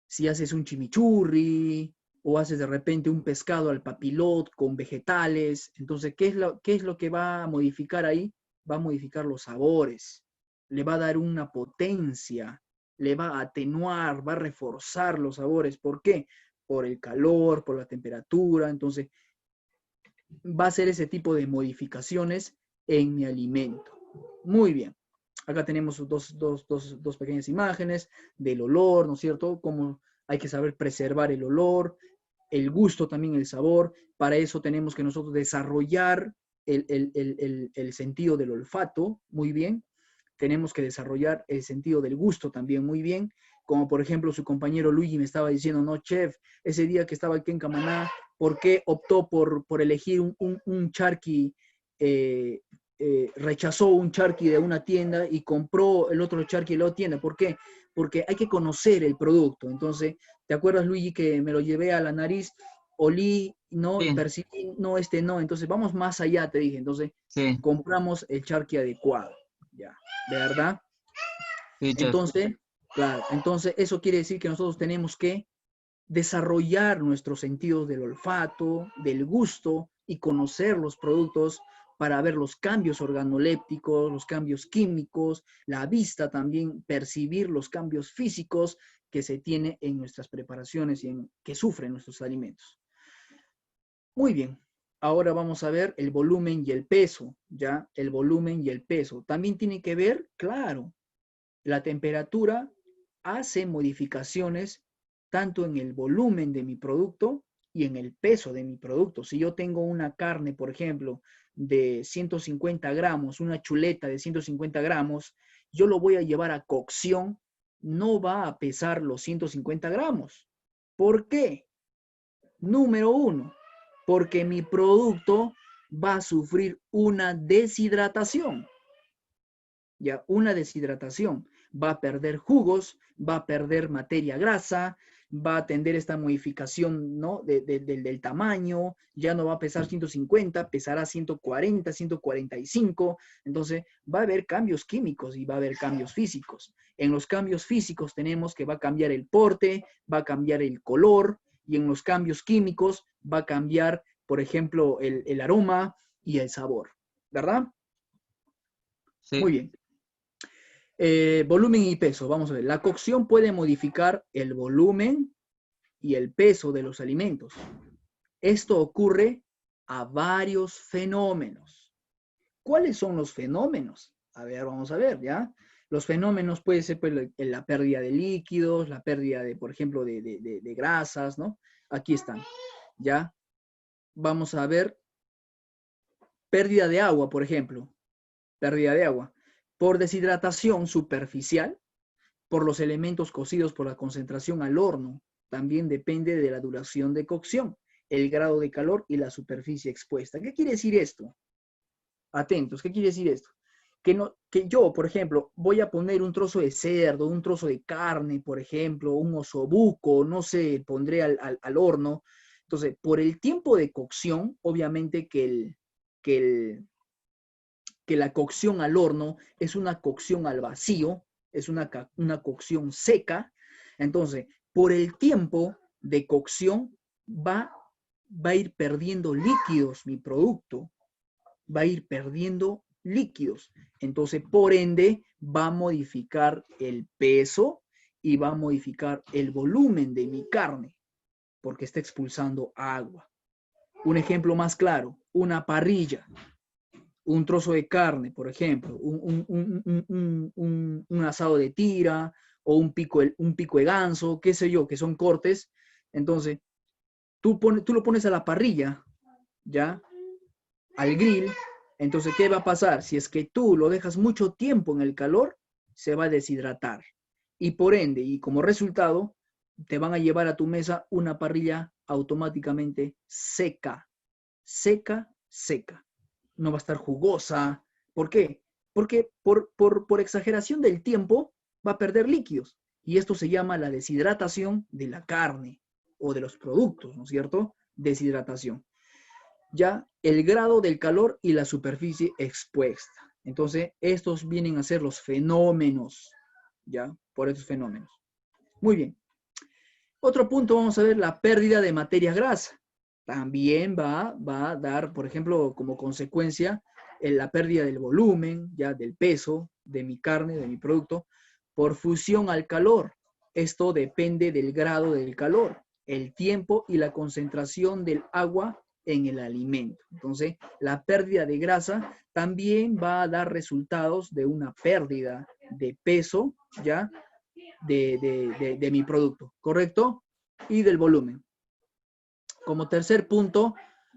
si haces un chimichurri o haces de repente un pescado al papilot con vegetales, entonces, ¿qué es lo que va a modificar ahí? Va a modificar los sabores, le va a dar una potencia, le va a atenuar, va a reforzar los sabores. ¿Por qué? Por el calor, por la temperatura. Entonces, va a ser ese tipo de modificaciones en mi alimento, Muy bien. Acá tenemos dos pequeñas imágenes del olor, ¿no es cierto? Cómo hay que saber preservar el olor, el gusto también, el sabor. Para eso tenemos que nosotros desarrollar el sentido del olfato, muy bien. Tenemos que desarrollar el sentido del gusto también, muy bien. Como por ejemplo su compañero Luigi me estaba diciendo, no, chef, ese día que estaba aquí en Camaná, ¿por qué optó por elegir un charqui? Rechazó un charqui de una tienda y compró el otro charqui de la otra tienda. ¿Por qué? Porque hay que conocer el producto. Entonces, ¿te acuerdas, Luigi, que me lo llevé a la nariz? Olí, no, Sí. percibí, no, este no. Entonces, vamos más allá, te dije. Entonces, Sí, compramos el charqui adecuado. Ya, ¿de verdad? sí, chef. Entonces, claro, entonces eso quiere decir que nosotros tenemos que desarrollar nuestros sentidos del olfato, del gusto y conocer los productos para ver los cambios organolépticos, los cambios químicos, la vista también, percibir los cambios físicos que se tiene en nuestras preparaciones y que sufren nuestros alimentos. Muy bien. Ahora vamos a ver el volumen y el peso, ¿ya? El volumen y el peso. También tiene que ver, claro, la temperatura hace modificaciones tanto en el volumen de mi producto y en el peso de mi producto. Si yo tengo una carne, por ejemplo, de 150 gramos, una chuleta de 150 gramos, yo lo voy a llevar a cocción, no va a pesar los 150 gramos. ¿Por qué? Número 1, porque mi producto va a sufrir una deshidratación. Ya, una deshidratación. Va a perder jugos, va a perder materia grasa, va a tener esta modificación, ¿no? del tamaño, ya no va a pesar 150, pesará 140, 145, entonces va a haber cambios químicos y va a haber cambios físicos. En los cambios físicos tenemos que va a cambiar el porte, va a cambiar el color, y en los cambios químicos va a cambiar, por ejemplo, el aroma y el sabor, ¿verdad? Sí. Muy bien. Volumen y peso, vamos a ver. La cocción puede modificar el volumen y el peso de los alimentos. Esto ocurre a varios fenómenos. ¿Cuáles son los fenómenos? A ver, vamos a ver, ¿ya? Los fenómenos pueden ser pues, la pérdida de líquidos, la pérdida de, por ejemplo, de grasas, ¿no? Aquí están, ¿ya? Vamos a ver pérdida de agua, por ejemplo. Pérdida de agua. Por deshidratación superficial, por los elementos cocidos por la concentración al horno. También depende de la duración de cocción, el grado de calor y la superficie expuesta. ¿Qué quiere decir esto? Atentos, ¿qué quiere decir esto? Que yo, por ejemplo, voy a poner un trozo de cerdo, un trozo de carne, por ejemplo, un osobuco, no sé, pondré al horno. Entonces, por el tiempo de cocción, obviamente que la cocción al horno es una cocción al vacío, es una cocción seca. Entonces, por el tiempo de cocción va a ir perdiendo líquidos mi producto, va a ir perdiendo líquidos. Entonces, por ende, va a modificar el peso y va a modificar el volumen de mi carne, porque está expulsando agua. Un ejemplo más claro, una parrilla. Un trozo de carne, por ejemplo, un asado de tira o un pico de ganso, qué sé yo, que son cortes. Entonces, tú lo pones a la parrilla, ¿ya? Al grill. Entonces, ¿qué va a pasar? Si es que tú lo dejas mucho tiempo en el calor, se va a deshidratar. Y por ende, y como resultado, te van a llevar a tu mesa una parrilla automáticamente seca. Seca, seca. No va a estar jugosa. ¿Por qué? Porque por exageración del tiempo va a perder líquidos. Y esto se llama la deshidratación de la carne o de los productos, ¿no es cierto? Deshidratación. Ya el grado del calor y la superficie expuesta. Entonces, estos vienen a ser los fenómenos, ¿ya? Por estos fenómenos. Muy bien. Otro punto, vamos a ver la pérdida de materia grasa. También va a dar, por ejemplo, como consecuencia, la pérdida del volumen, ya del peso de mi carne, de mi producto, por fusión al calor. Esto depende del grado del calor, el tiempo y la concentración del agua en el alimento. Entonces, la pérdida de grasa también va a dar resultados de una pérdida de peso, ¿ya? De mi producto, ¿correcto? Y del volumen. Como tercer punto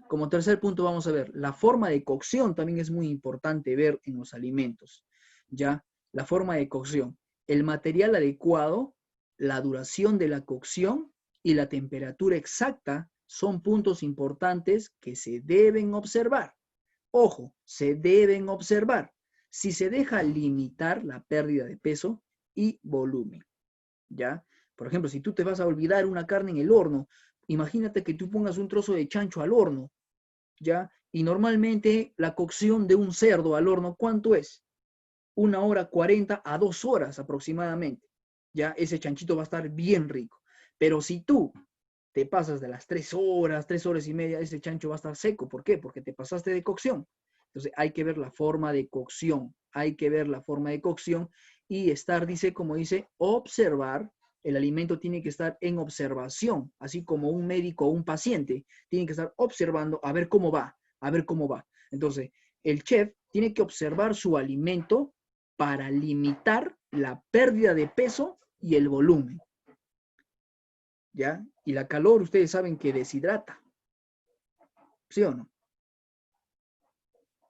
vamos a ver, la forma de cocción también es muy importante ver en los alimentos, ¿ya? La forma de cocción, el material adecuado, la duración de la cocción y la temperatura exacta son puntos importantes que se deben observar. Ojo, se deben observar si se deja limitar la pérdida de peso y volumen, ¿ya? Por ejemplo, si tú te vas a olvidar una carne en el horno, imagínate que tú pongas un trozo de chancho al horno, ¿ya? Y normalmente la cocción de un cerdo al horno, ¿cuánto es? 1 hora 40 a 2 horas aproximadamente, ¿ya? Ese chanchito va a estar bien rico. Pero si tú te pasas de las 3 horas y media, ese chancho va a estar seco. ¿Por qué? Porque te pasaste de cocción. Entonces hay que ver la forma de cocción, y estar, como dice, observar. El alimento tiene que estar en observación, así como un médico o un paciente tiene que estar observando a ver cómo va. Entonces, el chef tiene que observar su alimento para limitar la pérdida de peso y el volumen, ¿ya? Y la calor, ustedes saben que deshidrata, ¿sí o no?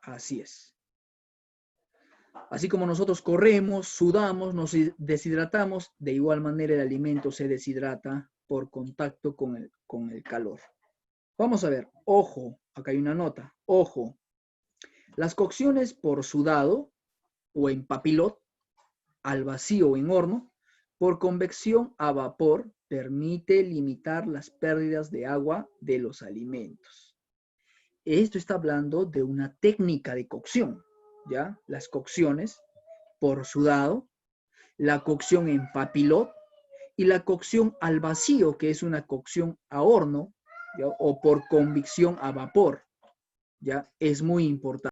Así es. Así como nosotros corremos, sudamos, nos deshidratamos, de igual manera el alimento se deshidrata por contacto con el calor. Vamos a ver, ojo, acá hay una nota, ojo. Las cocciones por sudado o en papilot, al vacío o en horno, por convección a vapor, permite limitar las pérdidas de agua de los alimentos. Esto está hablando de una técnica de cocción, ¿ya? Las cocciones por sudado, la cocción en papilot y la cocción al vacío, que es una cocción a horno, ¿ya? O por convección a vapor, ¿ya? Es muy importante.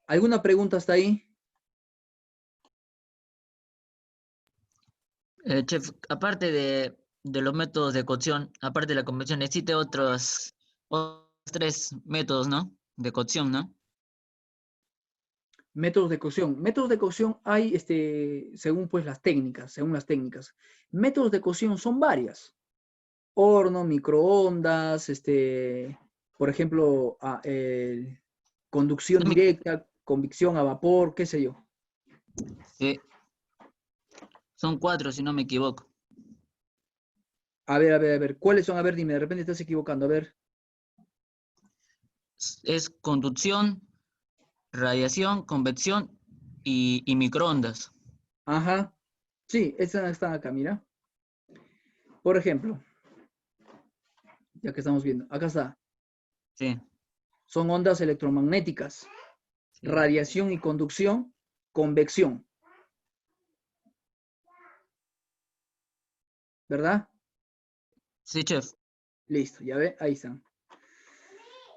¿Alguna pregunta hasta ahí? Chef, aparte de los métodos de cocción, aparte de la convección, existe otros 3 métodos, ¿no? De cocción, ¿no? Métodos de cocción. Métodos de cocción hay, según las técnicas. Métodos de cocción son varias. Horno, microondas, por ejemplo, conducción directa, convección a vapor, qué sé yo. Sí. Son 4, si no me equivoco. A ver. ¿Cuáles son? A ver, dime, de repente estás equivocando. A ver. Es conducción, radiación, convección y microondas. Ajá. Sí, estas están acá, mira. Por ejemplo, ya que estamos viendo, acá está. Sí. Son ondas electromagnéticas, Sí. radiación y conducción, convección. ¿Verdad? Sí, chef. Listo, ya ve, ahí están.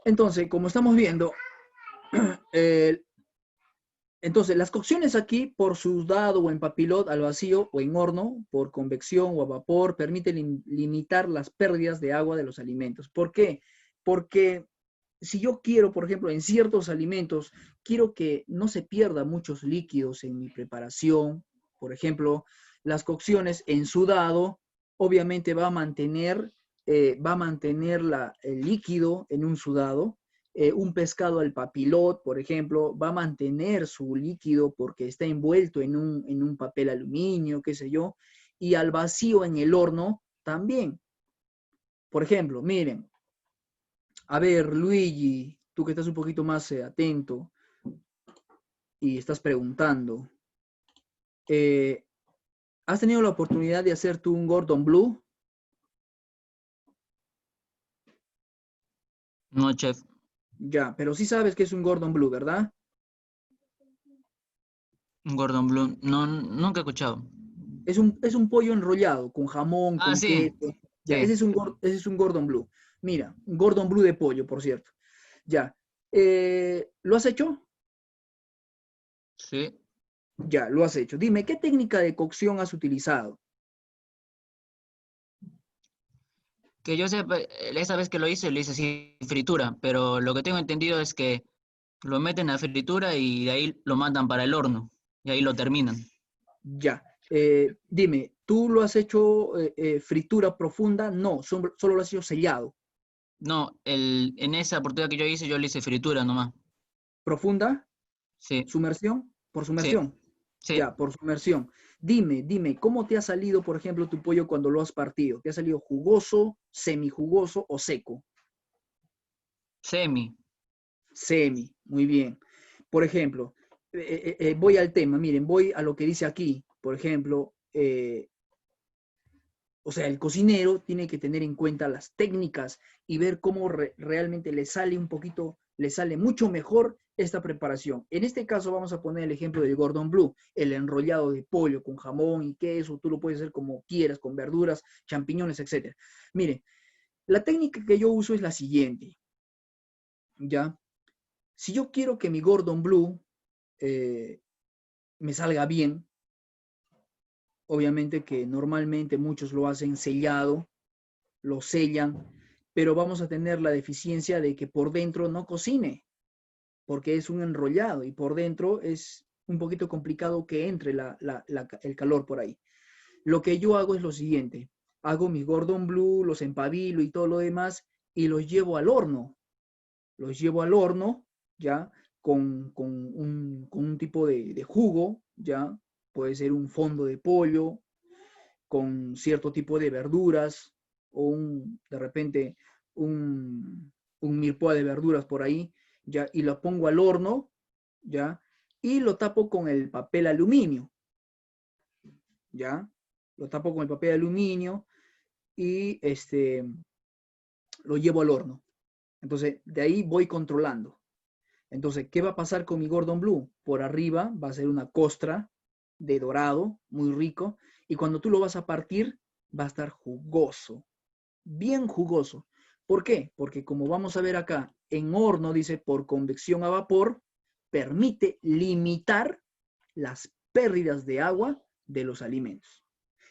Entonces, como estamos viendo, entonces las cocciones aquí por sudado o en papilot al vacío o en horno, por convección o a vapor, permiten limitar las pérdidas de agua de los alimentos. ¿Por qué? Porque si yo quiero, por ejemplo, en ciertos alimentos, quiero que no se pierda muchos líquidos en mi preparación, por ejemplo, las cocciones en sudado, obviamente va a mantener el líquido en un sudado. Un pescado al papilot, por ejemplo, va a mantener su líquido porque está envuelto en un papel aluminio, qué sé yo, y al vacío en el horno también. Por ejemplo, miren, a ver, Luigi, tú que estás un poquito más atento y estás preguntando, ¿has tenido la oportunidad de hacer tú un Gordon Blue? No, chef. Ya, pero sí sabes que es un Gordon Blue, ¿verdad? Un Gordon Blue. No, nunca he escuchado. Es un pollo enrollado con jamón, con Sí. queso. Ya, Sí. ese es un Gordon Blue. Mira, un Gordon Blue de pollo, por cierto. Ya. ¿Lo has hecho? Sí. Ya, lo has hecho. Dime, ¿qué técnica de cocción has utilizado? Que yo sepa, esa vez que lo hice sin fritura, pero lo que tengo entendido es que lo meten a fritura y de ahí lo mandan para el horno y ahí lo terminan. Ya. Dime, ¿tú lo has hecho fritura profunda? No, solo lo has hecho sellado. No, en esa oportunidad que yo hice, yo le hice fritura nomás. ¿Profunda? Sí, ¿Sumersión? Por sí, sumersión. sí. Ya, por sumersión. Dime, ¿cómo te ha salido, por ejemplo, tu pollo cuando lo has partido? ¿Te ha salido jugoso, semijugoso o seco? Semi. Semi, muy bien. Por ejemplo, voy al tema, miren, voy a lo que dice aquí. Por ejemplo, o sea, el cocinero tiene que tener en cuenta las técnicas y ver cómo realmente le sale un poquito, le sale mucho mejor esta preparación. En este caso vamos a poner el ejemplo del Gordon Blue, el enrollado de pollo con jamón y queso, tú lo puedes hacer como quieras, con verduras, champiñones, etc. Mire, la técnica que yo uso es la siguiente, ¿ya? Si yo quiero que mi Gordon Blue me salga bien, obviamente que normalmente muchos lo hacen sellado, lo sellan, pero vamos a tener la deficiencia de que por dentro no cocine, porque es un enrollado y por dentro es un poquito complicado que entre el calor por ahí. Lo que yo hago es lo siguiente, hago mi Gordon Blue, los empabilo y todo lo demás y los llevo al horno. Los llevo al horno, ¿ya? Con un tipo de jugo, ¿ya? Puede ser un fondo de pollo, con cierto tipo de verduras, o de repente un mirepoix de verduras por ahí, ¿ya? Y lo pongo al horno, ¿ya? Y lo tapo con el papel aluminio, ¿ya? Lo tapo con el papel aluminio y lo llevo al horno. Entonces, de ahí voy controlando. Entonces, ¿qué va a pasar con mi Gordon Blue? Por arriba va a ser una costra de dorado, muy rico, y cuando tú lo vas a partir, va a estar jugoso, bien jugoso. ¿Por qué? Porque como vamos a ver acá, en horno dice por convección a vapor, permite limitar las pérdidas de agua de los alimentos.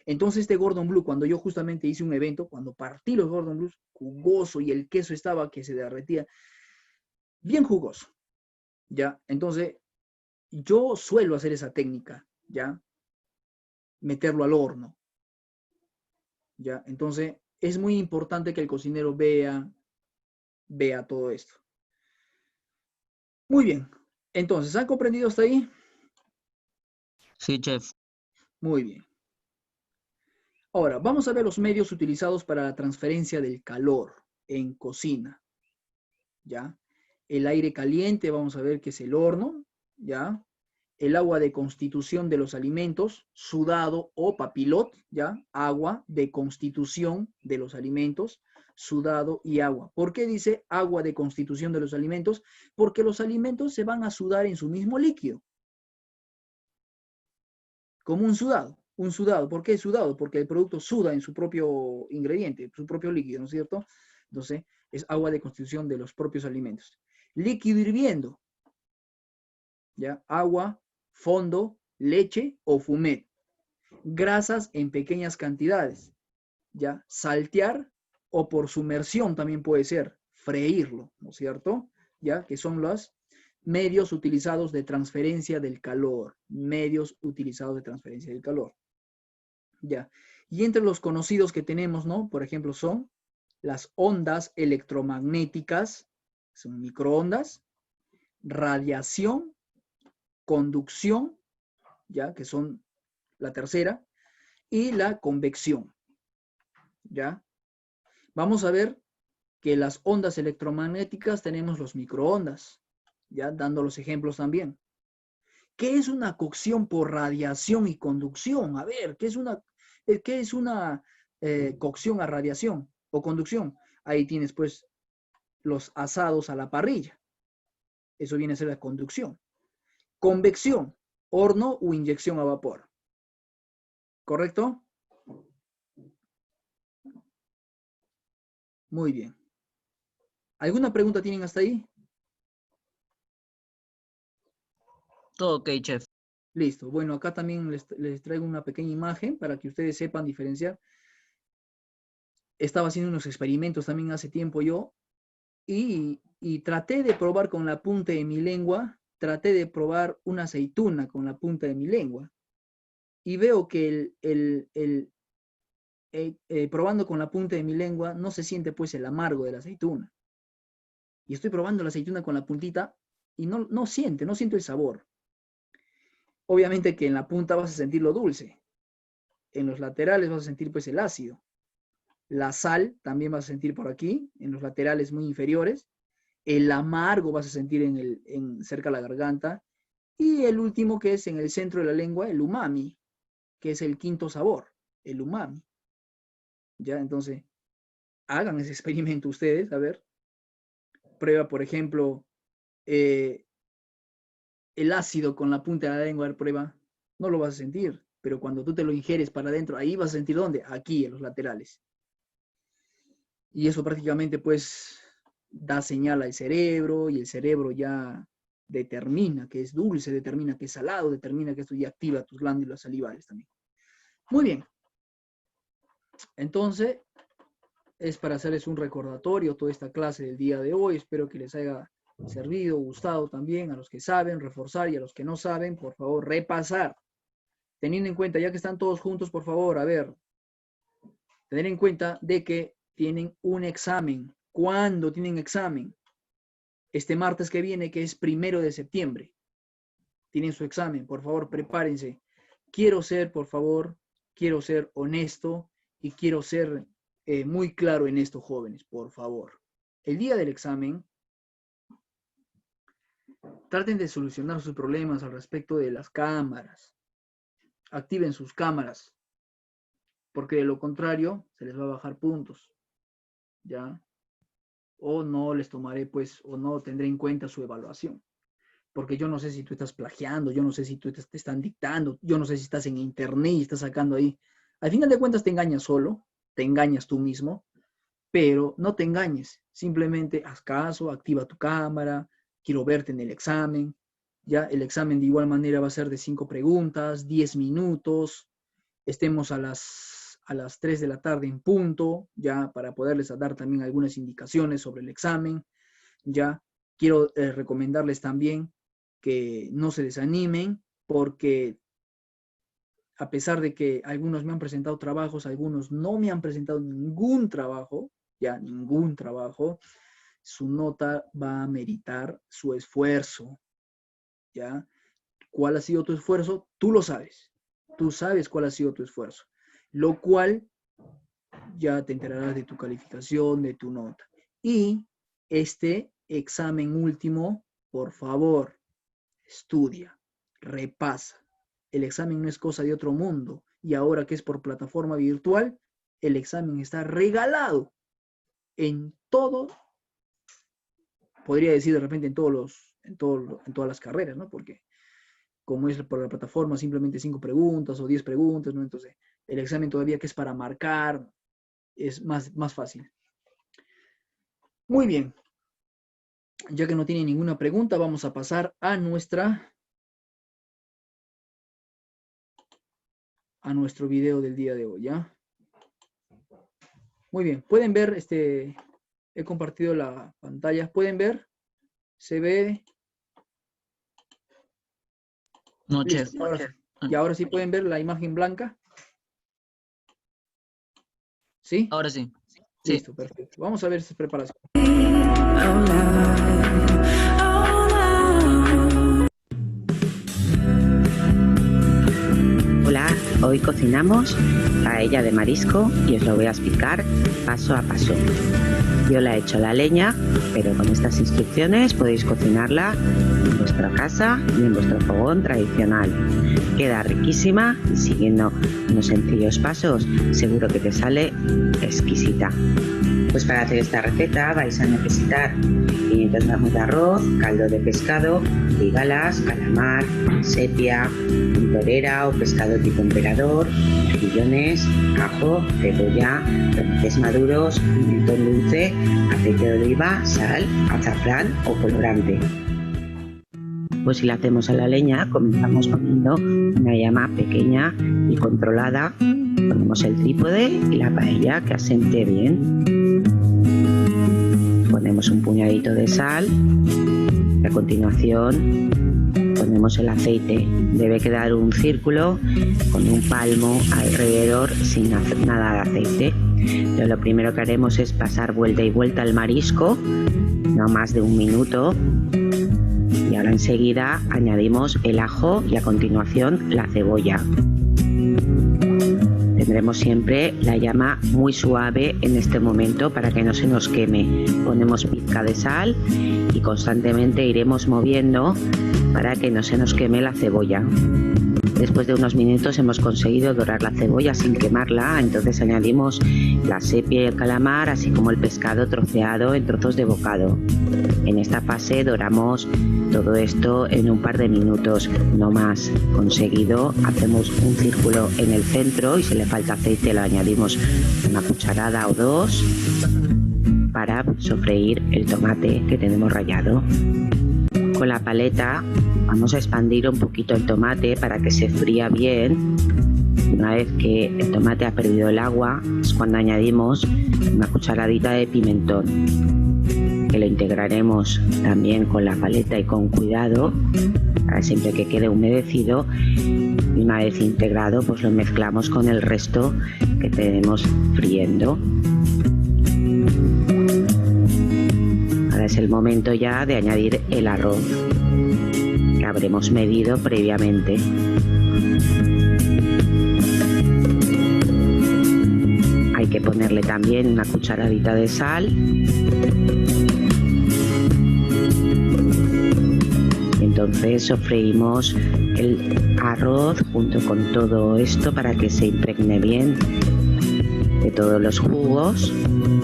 Entonces este Gordon Blue, cuando yo justamente hice un evento, cuando partí los Gordon Blues, jugoso y el queso estaba que se derretía, bien jugoso, ¿ya? Entonces, yo suelo hacer esa técnica, ¿ya? Meterlo al horno, ¿ya? Entonces, es muy importante que el cocinero vea todo esto. Muy bien. Entonces, ¿han comprendido hasta ahí? Sí, chef. Muy bien. Ahora, vamos a ver los medios utilizados para la transferencia del calor en cocina, ¿ya? El aire caliente, vamos a ver que es el horno, ¿ya? El agua de constitución de los alimentos, sudado o papilot, ¿ya? Agua de constitución de los alimentos, sudado y agua. ¿Por qué dice agua de constitución de los alimentos? Porque los alimentos se van a sudar en su mismo líquido. Como un sudado. Un sudado. ¿Por qué sudado? Porque el producto suda en su propio ingrediente, su propio líquido, ¿no es cierto? Entonces, es agua de constitución de los propios alimentos. Líquido hirviendo, ¿ya? Agua, fondo, leche o fumet. Grasas en pequeñas cantidades, ¿ya? Saltear o por sumersión también puede ser, freírlo, ¿no es cierto? ¿Ya? Que son los medios utilizados de transferencia del calor, medios utilizados de transferencia del calor, ¿ya? Y entre los conocidos que tenemos, ¿no? Por ejemplo, son las ondas electromagnéticas, son microondas, radiación, conducción, ¿ya? Que son la tercera, y la convección, ¿ya? Vamos a ver que las ondas electromagnéticas tenemos los microondas, ¿ya? Dando los ejemplos también. ¿Qué es una cocción por radiación y conducción? A ver, ¿qué es una cocción a radiación o conducción? Ahí tienes pues los asados a la parrilla. Eso viene a ser la conducción. Convección, horno o inyección a vapor. ¿Correcto? Muy bien. ¿Alguna pregunta tienen hasta ahí? Todo ok, chef. Listo. Bueno, acá también les traigo una pequeña imagen para que ustedes sepan diferenciar. Estaba haciendo unos experimentos también hace tiempo yo y traté de probar con la punta de mi lengua, traté de probar una aceituna con la punta de mi lengua y veo que probando con la punta de mi lengua no se siente pues el amargo de la aceituna. Y estoy probando la aceituna con la puntita y no siento el sabor. Obviamente que en la punta vas a sentir lo dulce. En los laterales vas a sentir pues el ácido. La sal también vas a sentir por aquí, en los laterales muy inferiores. El amargo vas a sentir cerca de la garganta. Y el último, que es en el centro de la lengua, el umami, que es el quinto sabor, el umami. Ya, entonces, hagan ese experimento ustedes, a ver. Prueba, por ejemplo, el ácido con la punta de la lengua, a ver, prueba. No lo vas a sentir, pero cuando tú te lo ingieres para adentro, ahí vas a sentir ¿dónde? Aquí, en los laterales. Y eso prácticamente, pues, da señal al cerebro, y el cerebro ya determina que es dulce, determina que es salado, determina que esto ya activa tus glándulas salivales también. Muy bien. Entonces, es para hacerles un recordatorio toda esta clase del día de hoy. Espero que les haya servido, gustado también, a los que saben reforzar y a los que no saben, por favor, repasar. Teniendo en cuenta, ya que están todos juntos, por favor, a ver, tener en cuenta de que tienen un examen. ¿Cuándo tienen examen? Este martes que viene, que es 1 de septiembre. Tienen su examen, por favor, prepárense. Quiero ser, por favor, quiero ser honesto y quiero ser muy claro en esto, jóvenes, por favor. El día del examen, traten de solucionar sus problemas al respecto de las cámaras. Activen sus cámaras, porque de lo contrario se les va a bajar puntos, ¿ya? O no les tomaré, pues, o no tendré en cuenta su evaluación. Porque yo no sé si tú estás plagiando, yo no sé si tú te están dictando, yo no sé si estás en internet y estás sacando ahí. Al final de cuentas te engañas solo, te engañas tú mismo, pero no te engañes. Simplemente haz caso, activa tu cámara, quiero verte en el examen. Ya el examen de igual manera va a ser de 5 preguntas, 10 minutos. Estemos a las 3 de la tarde en punto, ya para poderles dar también algunas indicaciones sobre el examen. Ya quiero recomendarles también que no se desanimen, porque a pesar de que algunos me han presentado trabajos, algunos no me han presentado ningún trabajo, ya ningún trabajo, su nota va a meritar su esfuerzo, ¿ya? ¿Cuál ha sido tu esfuerzo? Tú lo sabes. Tú sabes cuál ha sido tu esfuerzo, lo cual ya te enterarás de tu calificación, de tu nota. Y este examen último, por favor, estudia, repasa. El examen no es cosa de otro mundo. Y ahora que es por plataforma virtual, el examen está regalado en todo, podría decir de repente en todas las carreras, ¿no? Porque como es por la plataforma, simplemente 5 preguntas o 10 preguntas, ¿no? Entonces, el examen todavía que es para marcar, es más fácil. Muy bien. Ya que no tiene ninguna pregunta, vamos a pasar a nuestro video del día de hoy, ¿ya? Muy bien, pueden ver, he compartido la pantalla, ¿pueden ver? ¿Se ve? No, Listo, chef. ahora sí. Y ahora sí pueden ver la imagen blanca. ¿Sí? Ahora sí. Sí. Listo, perfecto. Vamos a ver esa preparación. Hola, hoy cocinamos paella de marisco y os lo voy a explicar paso a paso. Yo la he hecho a la leña, pero con estas instrucciones podéis cocinarla en vuestra casa y en vuestro fogón tradicional. Queda riquísima y siguiendo unos sencillos pasos seguro que te sale exquisita. Pues para hacer esta receta vais a necesitar 500 gramos de arroz, caldo de pescado, cigalas, calamar, sepia, torera o pescado tipo emperador, mejillones, ajo, cebolla, tomates maduros, pimentón dulce, aceite de oliva, sal, azafrán o colorante. Pues si la hacemos a la leña, comenzamos poniendo una llama pequeña y controlada. Ponemos el trípode y la paella que asente bien. Ponemos un puñadito de sal y a continuación ponemos el aceite. Debe quedar un círculo con un palmo alrededor sin hacer nada de aceite. Pero lo primero que haremos es pasar vuelta y vuelta el marisco, no más de 1 minuto. Y ahora enseguida añadimos el ajo y a continuación la cebolla. Tendremos siempre la llama muy suave en este momento para que no se nos queme. Ponemos pizca de sal y constantemente iremos moviendo para que no se nos queme la cebolla. Después de unos minutos hemos conseguido dorar la cebolla sin quemarla, entonces añadimos la sepia y el calamar, así como el pescado troceado en trozos de bocado. En esta fase doramos todo esto en un par de minutos, no más. Conseguido, hacemos un círculo en el centro y si le falta aceite lo añadimos una cucharada o 2 para sofreír el tomate que tenemos rallado. Con la paleta vamos a expandir un poquito el tomate para que se fría bien. Una vez que el tomate ha perdido el agua es cuando añadimos una cucharadita de pimentón, que lo integraremos también con la paleta y con cuidado para siempre que quede humedecido, y una vez integrado pues lo mezclamos con el resto que tenemos friendo. Ahora es el momento ya de añadir el arroz que habremos medido previamente. Hay que ponerle también una cucharadita de sal. Entonces sofreímos el arroz junto con todo esto para que se impregne bien de todos los jugos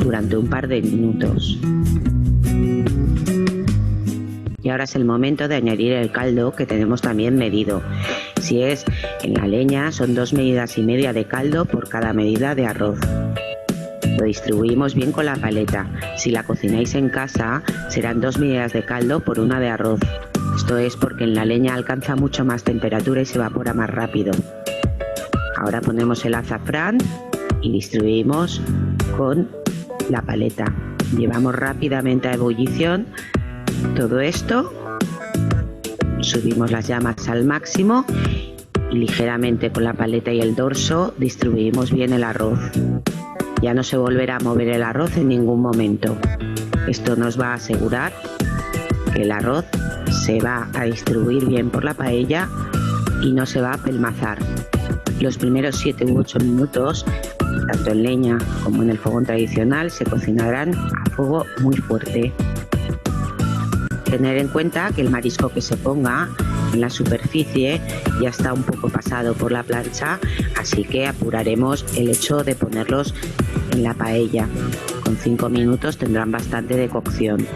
durante un par de minutos. Y ahora es el momento de añadir el caldo que tenemos también medido. Si es en la leña son 2,5 medidas de caldo por cada medida de arroz. Lo distribuimos bien con la paleta. Si la cocináis en casa serán 2 medidas de caldo por 1 de arroz. Esto es porque en la leña alcanza mucho más temperatura y se evapora más rápido. Ahora ponemos el azafrán y distribuimos con la paleta. Llevamos rápidamente a ebullición todo esto, subimos las llamas al máximo y ligeramente con la paleta y el dorso distribuimos bien el arroz. Ya no se volverá a mover el arroz en ningún momento. Esto nos va a asegurar que el arroz se va a distribuir bien por la paella y no se va a apelmazar. Los primeros 7 u 8 minutos, tanto en leña como en el fogón tradicional, se cocinarán a fuego muy fuerte. Tener en cuenta que el marisco que se ponga en la superficie ya está un poco pasado por la plancha, así que apuraremos el hecho de ponerlos en la paella. Con 5 minutos tendrán bastante de cocción.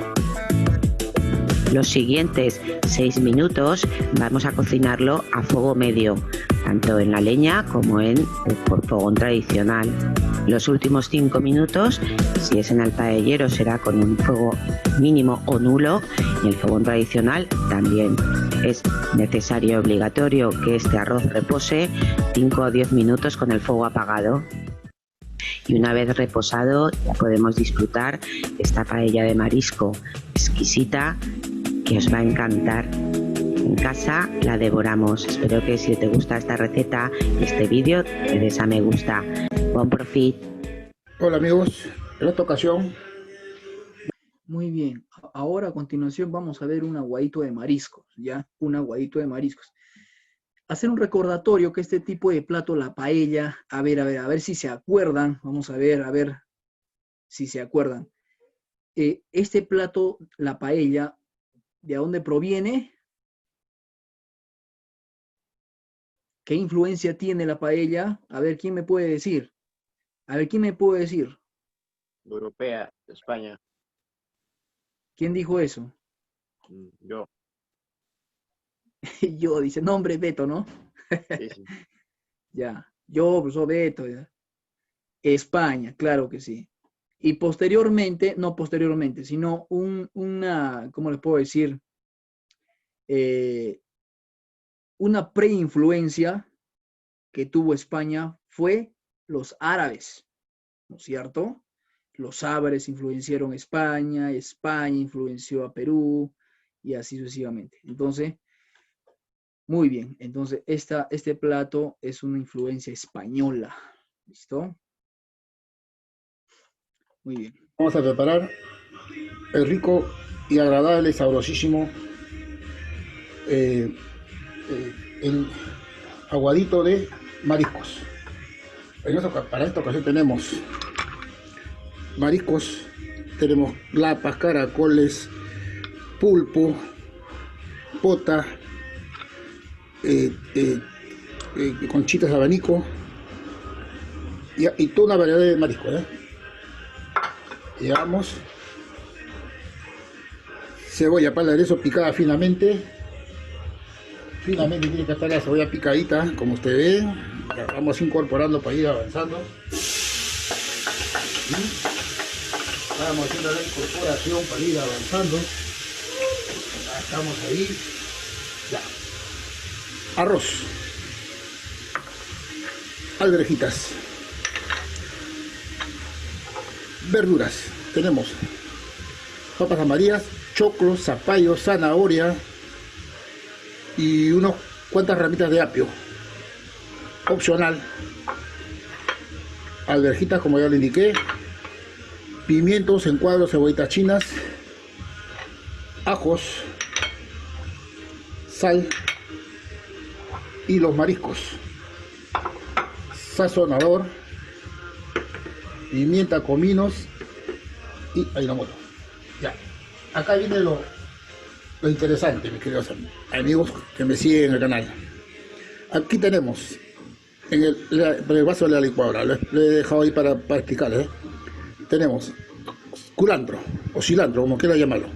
Los siguientes 6 minutos vamos a cocinarlo a fuego medio, tanto en la leña como en el fogón tradicional. Los últimos 5 minutos, si es en el paellero, será con un fuego mínimo o nulo, y el fogón tradicional también. Es necesario y obligatorio que este arroz repose 5 o 10 minutos con el fuego apagado. Y una vez reposado ya podemos disfrutar esta paella de marisco exquisita que os va a encantar. En casa la devoramos. Espero que si te gusta esta receta y este vídeo te des a me gusta. Buen profit. Hola amigos, en esta ocasión. Muy bien, ahora a continuación vamos a ver un aguadito de mariscos, ¿ya? Un aguadito de mariscos. Hacer un recordatorio que este tipo de plato, la paella, a ver si se acuerdan, vamos a ver si se acuerdan. Este plato, la paella, ¿de dónde proviene? ¿Qué influencia tiene la paella? A ver, ¿quién me puede decir? Europea, de España. ¿Quién dijo eso? Yo. Yo, dice, nombre Beto, ¿no? Sí, sí. Ya, yo, profesor Beto, ya. España, claro que sí. Y posteriormente, no posteriormente, sino una, ¿cómo les puedo decir? una preinfluencia que tuvo España fue los árabes, ¿no es cierto? Los árabes influenciaron a España, España influenció a Perú y así sucesivamente. Entonces, muy bien. Entonces, este plato es una influencia española. ¿Listo? Muy bien. Vamos a preparar el rico y agradable, sabrosísimo, el aguadito de mariscos. Para esta ocasión tenemos mariscos, tenemos lapas, caracoles, pulpo, pota, conchitas de abanico y toda una variedad de mariscos. Llevamos cebolla para el aderezo picada finamente. Finamente tiene que estar la cebolla picadita, como ustedes ven. La vamos incorporando para ir avanzando. Vamos haciendo la incorporación para ir avanzando. Ya estamos ahí. Ya. Arroz. Alverjitas. Verduras. Tenemos papas amarillas, choclo, zapallo, zanahoria y unas cuantas ramitas de apio. Opcional. Alverjitas, como ya le indiqué. Pimientos en cuadros, cebollitas chinas, ajos, sal y los mariscos. Sazonador, pimienta, cominos y ahí no muero. Ya. Acá viene lo interesante, mis queridos amigos que me siguen en el canal. Aquí tenemos en el vaso de la licuadora, lo he dejado ahí para explicarles. Tenemos culantro o cilantro, como quiera llamarlo,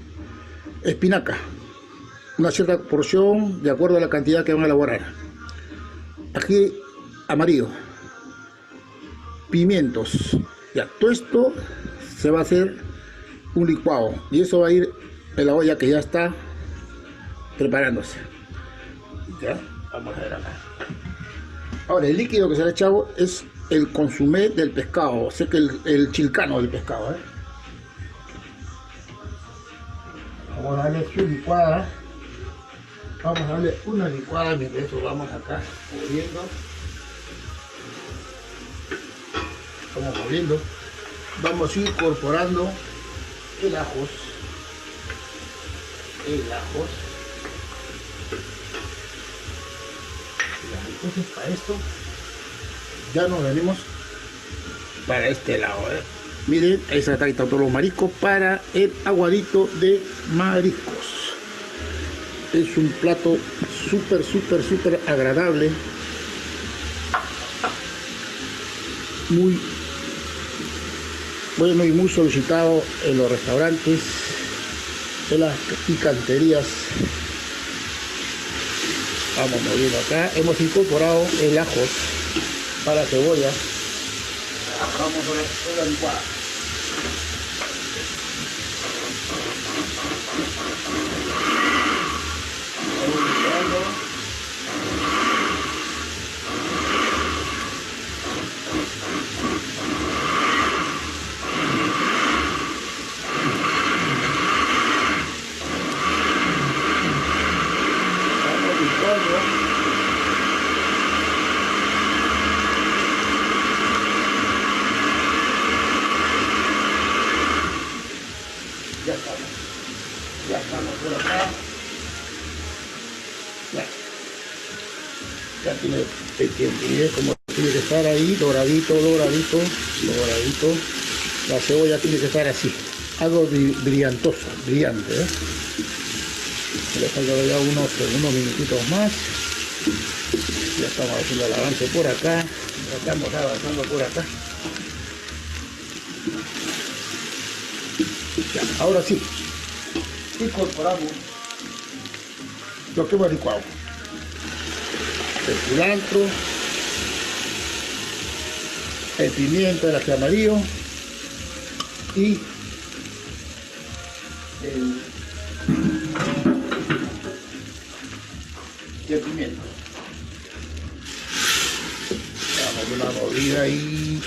espinaca, una cierta porción de acuerdo a la cantidad que van a elaborar. Aquí amarillo, pimientos. Ya, todo esto se va a hacer un licuado y eso va a ir en la olla que ya está preparándose. Ya, vamos a ver acá. Ahora, el líquido que se le ha echado es el consomé del pescado, o sea que el chilcano del pescado. Vamos a darle su licuada. Vamos a darle una licuada mientras eso vamos acá moviendo. Estamos moviendo. Vamos a ir incorporando el ajos. Entonces para esto ya nos venimos para este lado. Miren, ahí está todos los mariscos para el aguadito de mariscos. Es un plato súper agradable, muy bueno y muy solicitado en los restaurantes, en las picanterías. Vamos moviendo acá. Hemos incorporado el ajo para cebolla. Vamos con la licuada. Vamos licuando. Ya estamos por acá. Ya tiene como tiene que estar ahí, doradito. La cebolla tiene que estar así, algo brillantoso, brillante. Le falta ya unos minutitos más. Ya estamos haciendo el avance por acá. Ya estamos avanzando por acá. Ya, ahora sí, incorporamos lo que hemos licuado. El cilantro, el pimiento, el ají amarillo y y el pimiento. Damos una movida y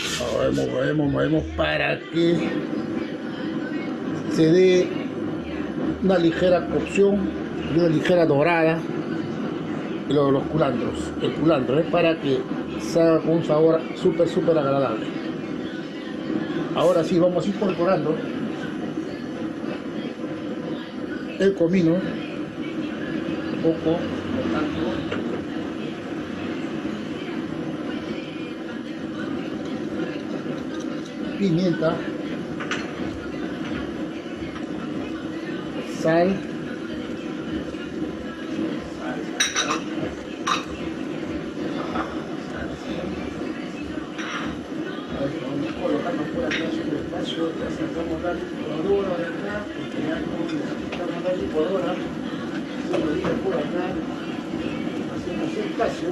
movemos para que se dé una ligera cocción y una ligera dorada los culantros. El culantro es para que salga con un sabor súper agradable. Ahora sí vamos incorporando el comino, un poco, pimienta, sal, colocando por acá su espacio, ya sacamos la licuadora de acá, porque ya sacamos la licuadora, se lo digo por acá, hacemos espacio,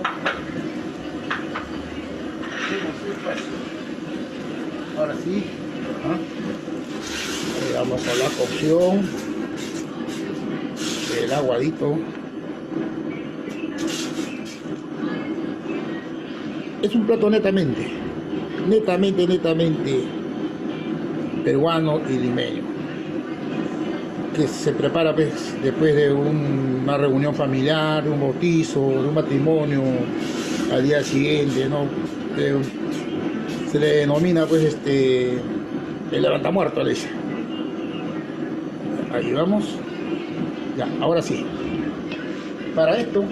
ahora sí, vamos a la cocción, el aguadito. Es un plato netamente peruano y limeño, que se prepara pues, después de una reunión familiar, de un bautizo, de un matrimonio, al día siguiente, ¿no? Se le denomina pues el levantamuerto, le dice. Ahí vamos. Ya, ahora sí. Para esto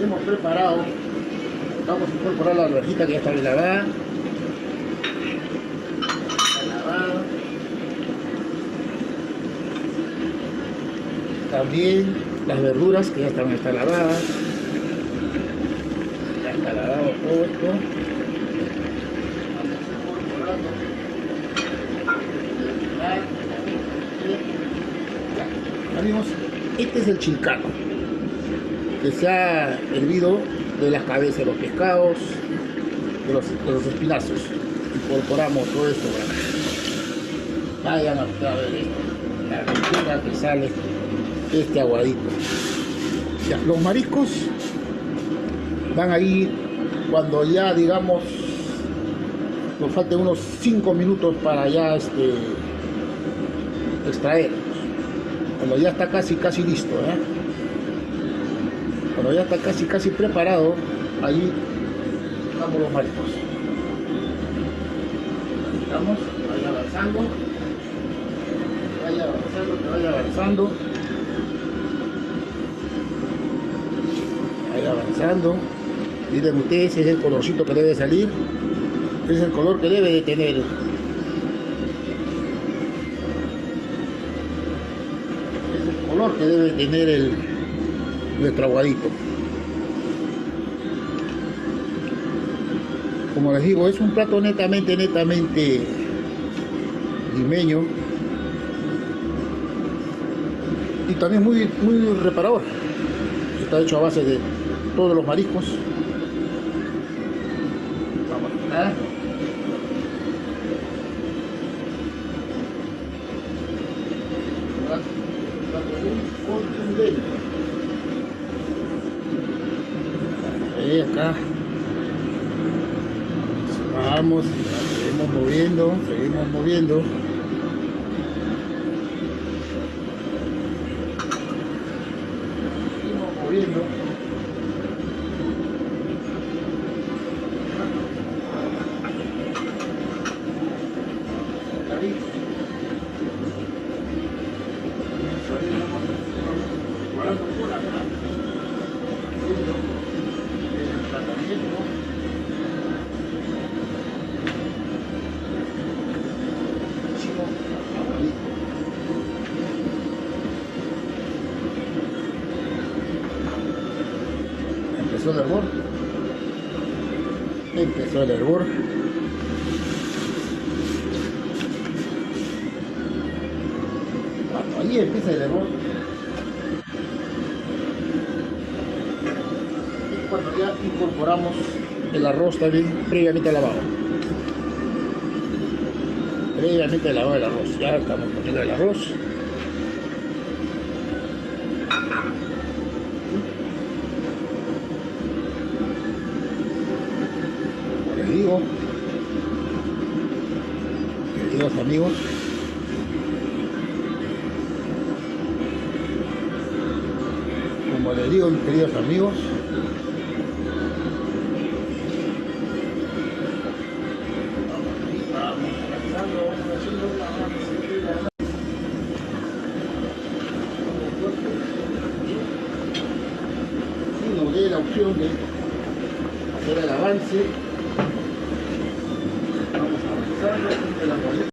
hemos preparado, vamos a incorporar la alverjita que ya está lavada, también las verduras que ya están lavadas, ya está lavado todo esto. Amigos, este es el chilcano que se ha hervido de las cabezas de los pescados, de los espinazos. Incorporamos todo esto por acá. Vayan a ver esto, la riqueza que sale este aguadito. Ya, los mariscos van a ir cuando ya, digamos, nos falten unos 5 minutos para ya extraerlos. Cuando ya está casi listo, cuando ya está casi preparado, ahí damos los mariscos. Estamos, vaya avanzando. Miren ustedes, ese es el colorcito que debe salir, ese es el color que debe de tener. Que debe tener nuestro aguadito. Como les digo, es un plato netamente limeño y también muy reparador. Está hecho a base de todos los mariscos. Vamos a acá vamos, seguimos moviendo. Empezó el hervor. Cuando ahí empieza el hervor, ya incorporamos el arroz también previamente lavado. Previamente lavado el arroz. Ya estamos poniendo el arroz. Les digo, queridos amigos, como les digo, queridos amigos, nos dé la opción de hacer el avance. Vamos avanzando entre la paleta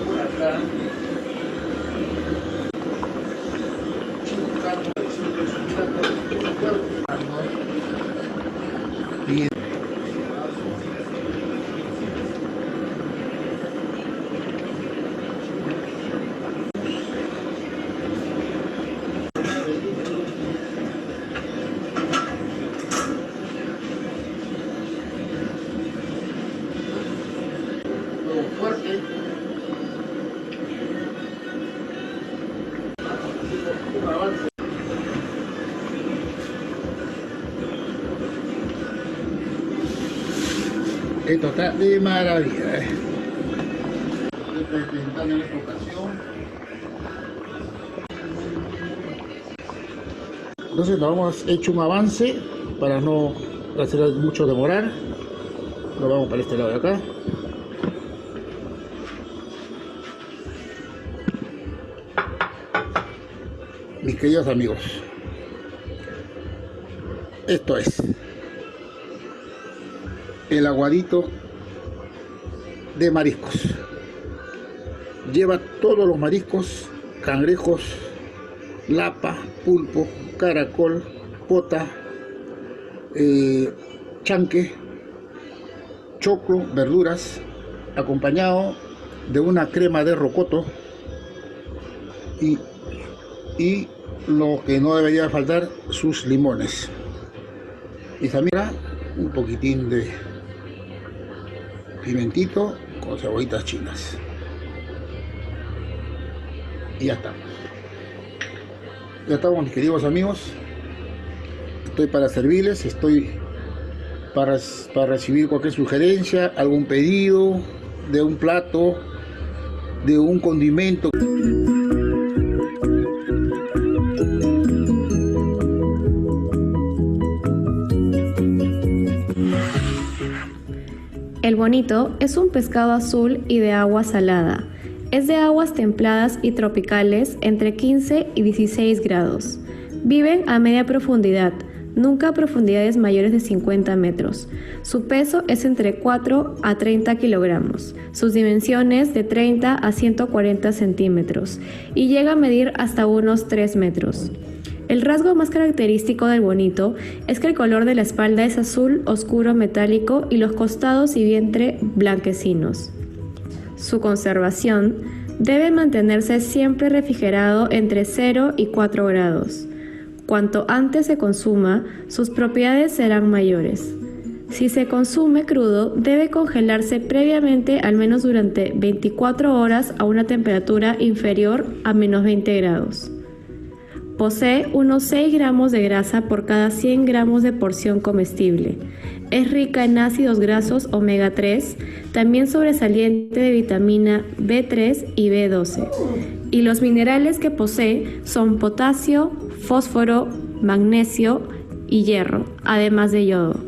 por acá. Bien. Todo fuerte. Un avance. Esto está de maravilla, Estoy presentando en esta ocasión. Entonces nos hemos hecho un avance para no hacer mucho demorar. Lo vamos para este lado de acá. Mis queridos amigos, esto es el aguadito de mariscos. Lleva todos los mariscos: cangrejos, lapa, pulpo, caracol, pota, chanque, choclo, verduras, acompañado de una crema de rocoto y lo que no debería faltar, sus limones. Y también un poquitín de pimentito con cebollitas chinas. Y ya estamos. Ya estamos, mis queridos amigos. Estoy para servirles, estoy para recibir cualquier sugerencia, algún pedido de un plato, de un condimento. El bonito es un pescado azul y de agua salada. Es de aguas templadas y tropicales entre 15 y 16 grados. Viven a media profundidad, nunca a profundidades mayores de 50 metros. Su peso es entre 4 a 30 kilogramos. Sus dimensiones de 30 a 140 centímetros y llega a medir hasta unos 3 metros. El rasgo más característico del bonito es que el color de la espalda es azul oscuro metálico y los costados y vientre blanquecinos. Su conservación debe mantenerse siempre refrigerado entre 0 y 4 grados. Cuanto antes se consuma, sus propiedades serán mayores. Si se consume crudo, debe congelarse previamente al menos durante 24 horas a una temperatura inferior a menos 20 grados. Posee unos 6 gramos de grasa por cada 100 gramos de porción comestible. Es rica en ácidos grasos omega 3, también sobresaliente de vitamina B3 y B12. Y los minerales que posee son potasio, fósforo, magnesio y hierro, además de yodo.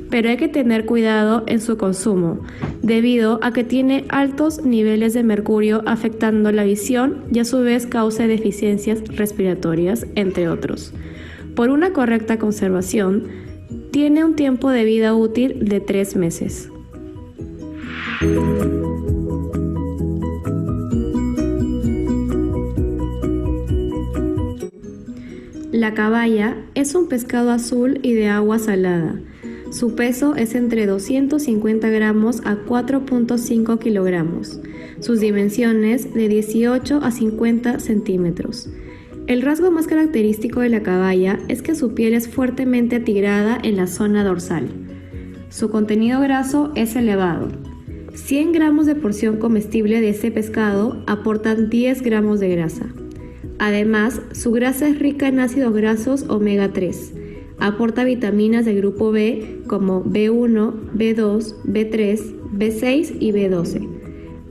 Pero hay que tener cuidado en su consumo, debido a que tiene altos niveles de mercurio afectando la visión y a su vez causa deficiencias respiratorias, entre otros. Por una correcta conservación, tiene un tiempo de vida útil de 3 meses. La caballa es un pescado azul y de agua salada. Su peso es entre 250 gramos a 4.5 kilogramos. Sus dimensiones de 18 a 50 centímetros. El rasgo más característico de la caballa es que su piel es fuertemente atigrada en la zona dorsal. Su contenido graso es elevado. 100 gramos de porción comestible de este pescado aportan 10 gramos de grasa. Además, su grasa es rica en ácidos grasos omega 3. Aporta vitaminas del grupo B como B1, B2, B3, B6 y B12.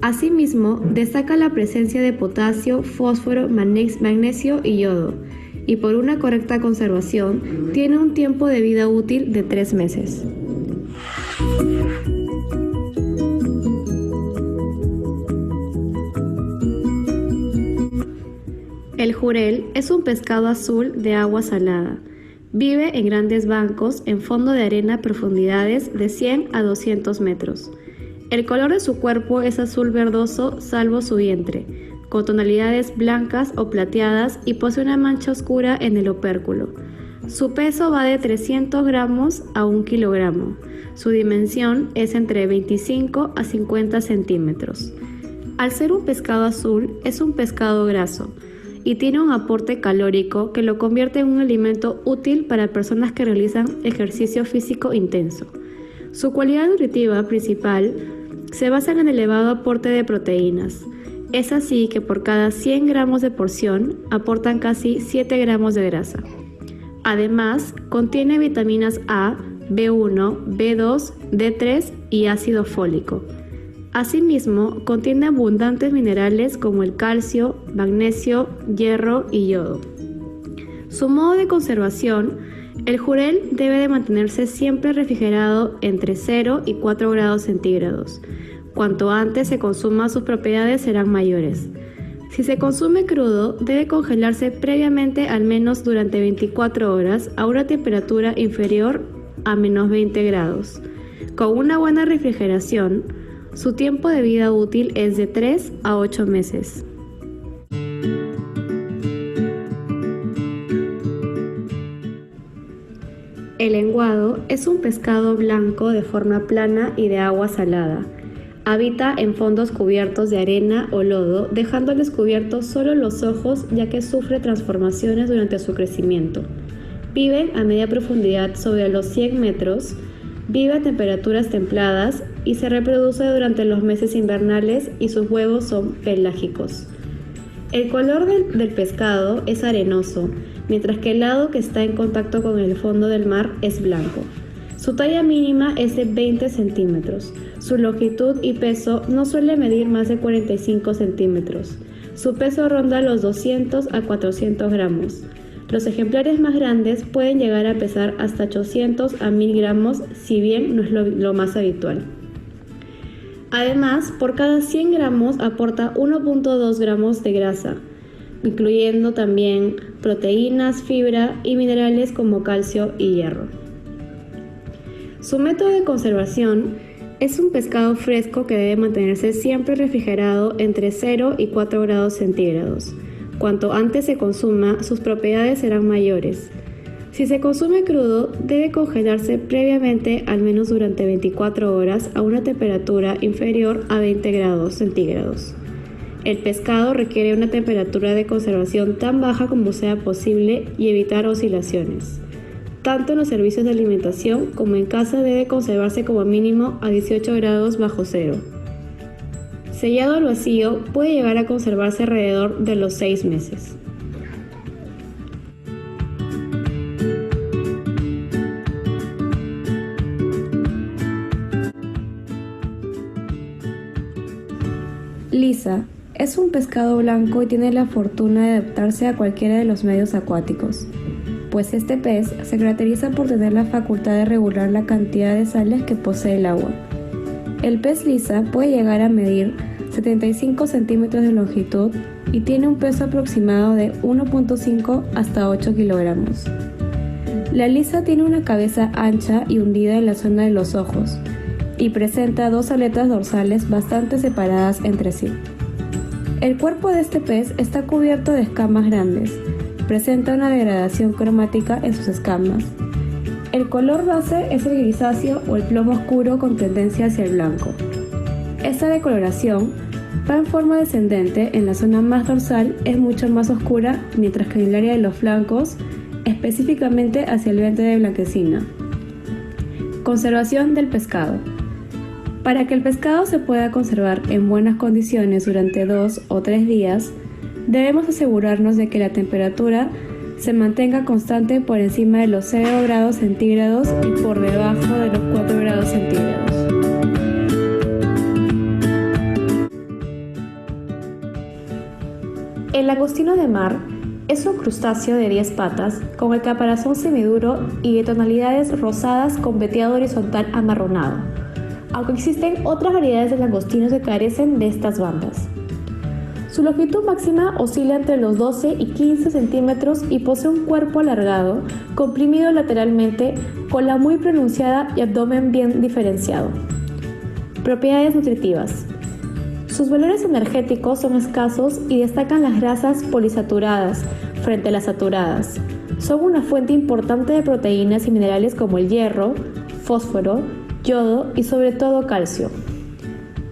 Asimismo, destaca la presencia de potasio, fósforo, magnesio y yodo, y por una correcta conservación, tiene un tiempo de vida útil de 3 meses. El jurel es un pescado azul de agua salada. Vive en grandes bancos en fondo de arena a profundidades de 100 a 200 metros. El color de su cuerpo es azul verdoso salvo su vientre, con tonalidades blancas o plateadas y posee una mancha oscura en el opérculo. Su peso va de 300 gramos a 1 kilogramo. Su dimensión es entre 25 a 50 centímetros. Al ser un pescado azul, es un pescado graso y tiene un aporte calórico que lo convierte en un alimento útil para personas que realizan ejercicio físico intenso. Su cualidad nutritiva principal se basa en el elevado aporte de proteínas. Es así que por cada 100 gramos de porción aportan casi 7 gramos de grasa. Además, contiene vitaminas A, B1, B2, D3 y ácido fólico. Asimismo, contiene abundantes minerales como el calcio, magnesio, hierro y yodo. Su modo de conservación: el jurel debe de mantenerse siempre refrigerado entre 0 y 4 grados centígrados. Cuanto antes se consuma, sus propiedades serán mayores. Si se consume crudo, debe congelarse previamente al menos durante 24 horas a una temperatura inferior a menos 20 grados. Con una buena refrigeración, su tiempo de vida útil es de 3 a 8 meses. El lenguado es un pescado blanco de forma plana y de agua salada. Habita en fondos cubiertos de arena o lodo, dejando al descubierto solo los ojos, ya que sufre transformaciones durante su crecimiento. Vive a media profundidad sobre los 100 metros, vive a temperaturas templadas y se reproduce durante los meses invernales y sus huevos son pelágicos. El color del pescado es arenoso, mientras que el lado que está en contacto con el fondo del mar es blanco. Su talla mínima es de 20 centímetros. Su longitud y peso no suele medir más de 45 centímetros. Su peso ronda los 200 a 400 gramos. Los ejemplares más grandes pueden llegar a pesar hasta 800 a 1000 gramos, si bien no es lo más habitual. Además, por cada 100 gramos aporta 1.2 gramos de grasa, incluyendo también proteínas, fibra y minerales como calcio y hierro. Su método de conservación: es un pescado fresco que debe mantenerse siempre refrigerado entre 0 y 4 grados centígrados. Cuanto antes se consuma, sus propiedades serán mayores. Si se consume crudo, debe congelarse previamente al menos durante 24 horas a una temperatura inferior a 20 grados centígrados. El pescado requiere una temperatura de conservación tan baja como sea posible y evitar oscilaciones. Tanto en los servicios de alimentación como en casa debe conservarse como mínimo a 18 grados bajo cero. Sellado al vacío, puede llegar a conservarse alrededor de los 6 meses. Lisa es un pescado blanco y tiene la fortuna de adaptarse a cualquiera de los medios acuáticos, pues este pez se caracteriza por tener la facultad de regular la cantidad de sales que posee el agua. El pez lisa puede llegar a medir 75 centímetros de longitud y tiene un peso aproximado de 1.5 hasta 8 kilogramos. La lisa tiene una cabeza ancha y hundida en la zona de los ojos y presenta 2 aletas dorsales bastante separadas entre sí. El cuerpo de este pez está cubierto de escamas grandes. Presenta una degradación cromática en sus escamas. El color base es el grisáceo o el plomo oscuro con tendencia hacia el blanco. Esta decoloración Va en forma descendente, en la zona más dorsal es mucho más oscura, mientras que en el área de los flancos, específicamente hacia el vientre de blanquecina. Conservación del pescado. Para que el pescado se pueda conservar en buenas condiciones durante 2 o 3 días, debemos asegurarnos de que la temperatura se mantenga constante por encima de los 0 grados centígrados y por debajo de los 4 grados centígrados. El langostino de mar es un crustáceo de 10 patas con el caparazón semiduro y de tonalidades rosadas con veteado horizontal amarronado, aunque existen otras variedades de langostinos que carecen de estas bandas. Su longitud máxima oscila entre los 12 y 15 centímetros y posee un cuerpo alargado, comprimido lateralmente, cola muy pronunciada y abdomen bien diferenciado. Propiedades nutritivas. Sus valores energéticos son escasos y destacan las grasas polisaturadas frente a las saturadas. Son una fuente importante de proteínas y minerales como el hierro, fósforo, yodo y sobre todo calcio.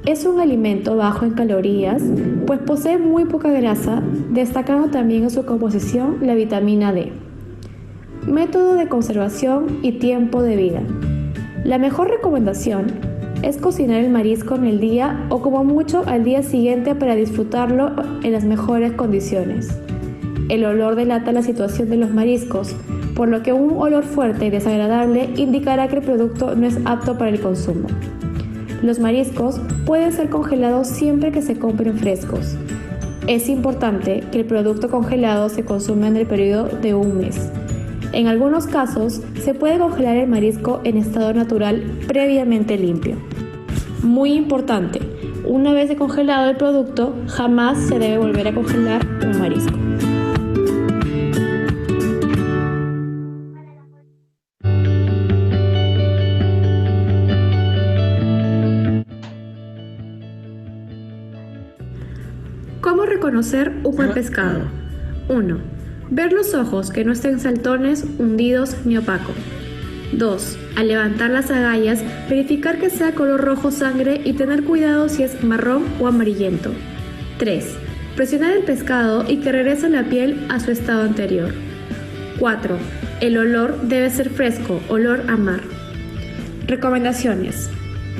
Es un alimento bajo en calorías, pues posee muy poca grasa, destacando también en su composición la vitamina D. Método de conservación y tiempo de vida. La mejor recomendación es cocinar el marisco en el día o como mucho al día siguiente para disfrutarlo en las mejores condiciones. El olor delata la situación de los mariscos, por lo que un olor fuerte y desagradable indicará que el producto no es apto para el consumo. Los mariscos pueden ser congelados siempre que se compren frescos. Es importante que el producto congelado se consuma en el periodo de un mes. En algunos casos, se puede congelar el marisco en estado natural previamente limpio. Muy importante, una vez congelado el producto, jamás se debe volver a congelar un marisco. ¿Cómo reconocer un buen pescado? 1. Ver los ojos que no estén saltones, hundidos ni opacos. 2. Al levantar las agallas, verificar que sea color rojo sangre y tener cuidado si es marrón o amarillento. 3. Presionar el pescado y que regrese la piel a su estado anterior. 4. El olor debe ser fresco, olor a mar. Recomendaciones.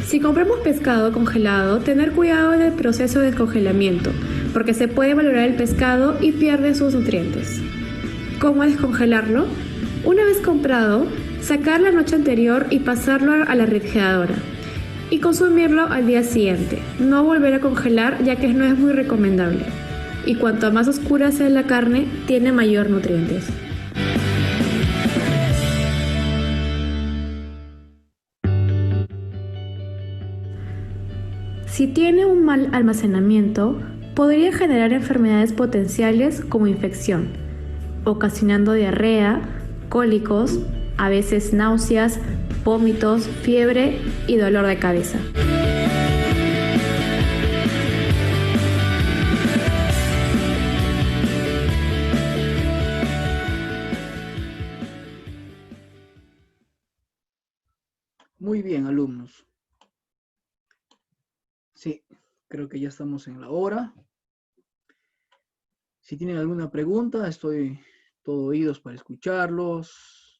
Si compramos pescado congelado, tener cuidado en el proceso de descongelamiento, porque se puede valorar el pescado y pierde sus nutrientes. ¿Cómo descongelarlo? Una vez comprado, sacar la noche anterior y pasarlo a la refrigeradora y consumirlo al día siguiente. No volver a congelar, ya que no es muy recomendable. Y cuanto más oscura sea la carne, tiene mayor nutrientes. Si tiene un mal almacenamiento, podría generar enfermedades potenciales como infección, ocasionando diarrea, cólicos, a veces náuseas, vómitos, fiebre y dolor de cabeza. Muy bien, alumnos. Sí, creo que ya estamos en la hora. Si tienen alguna pregunta, estoy todo oídos para escucharlos.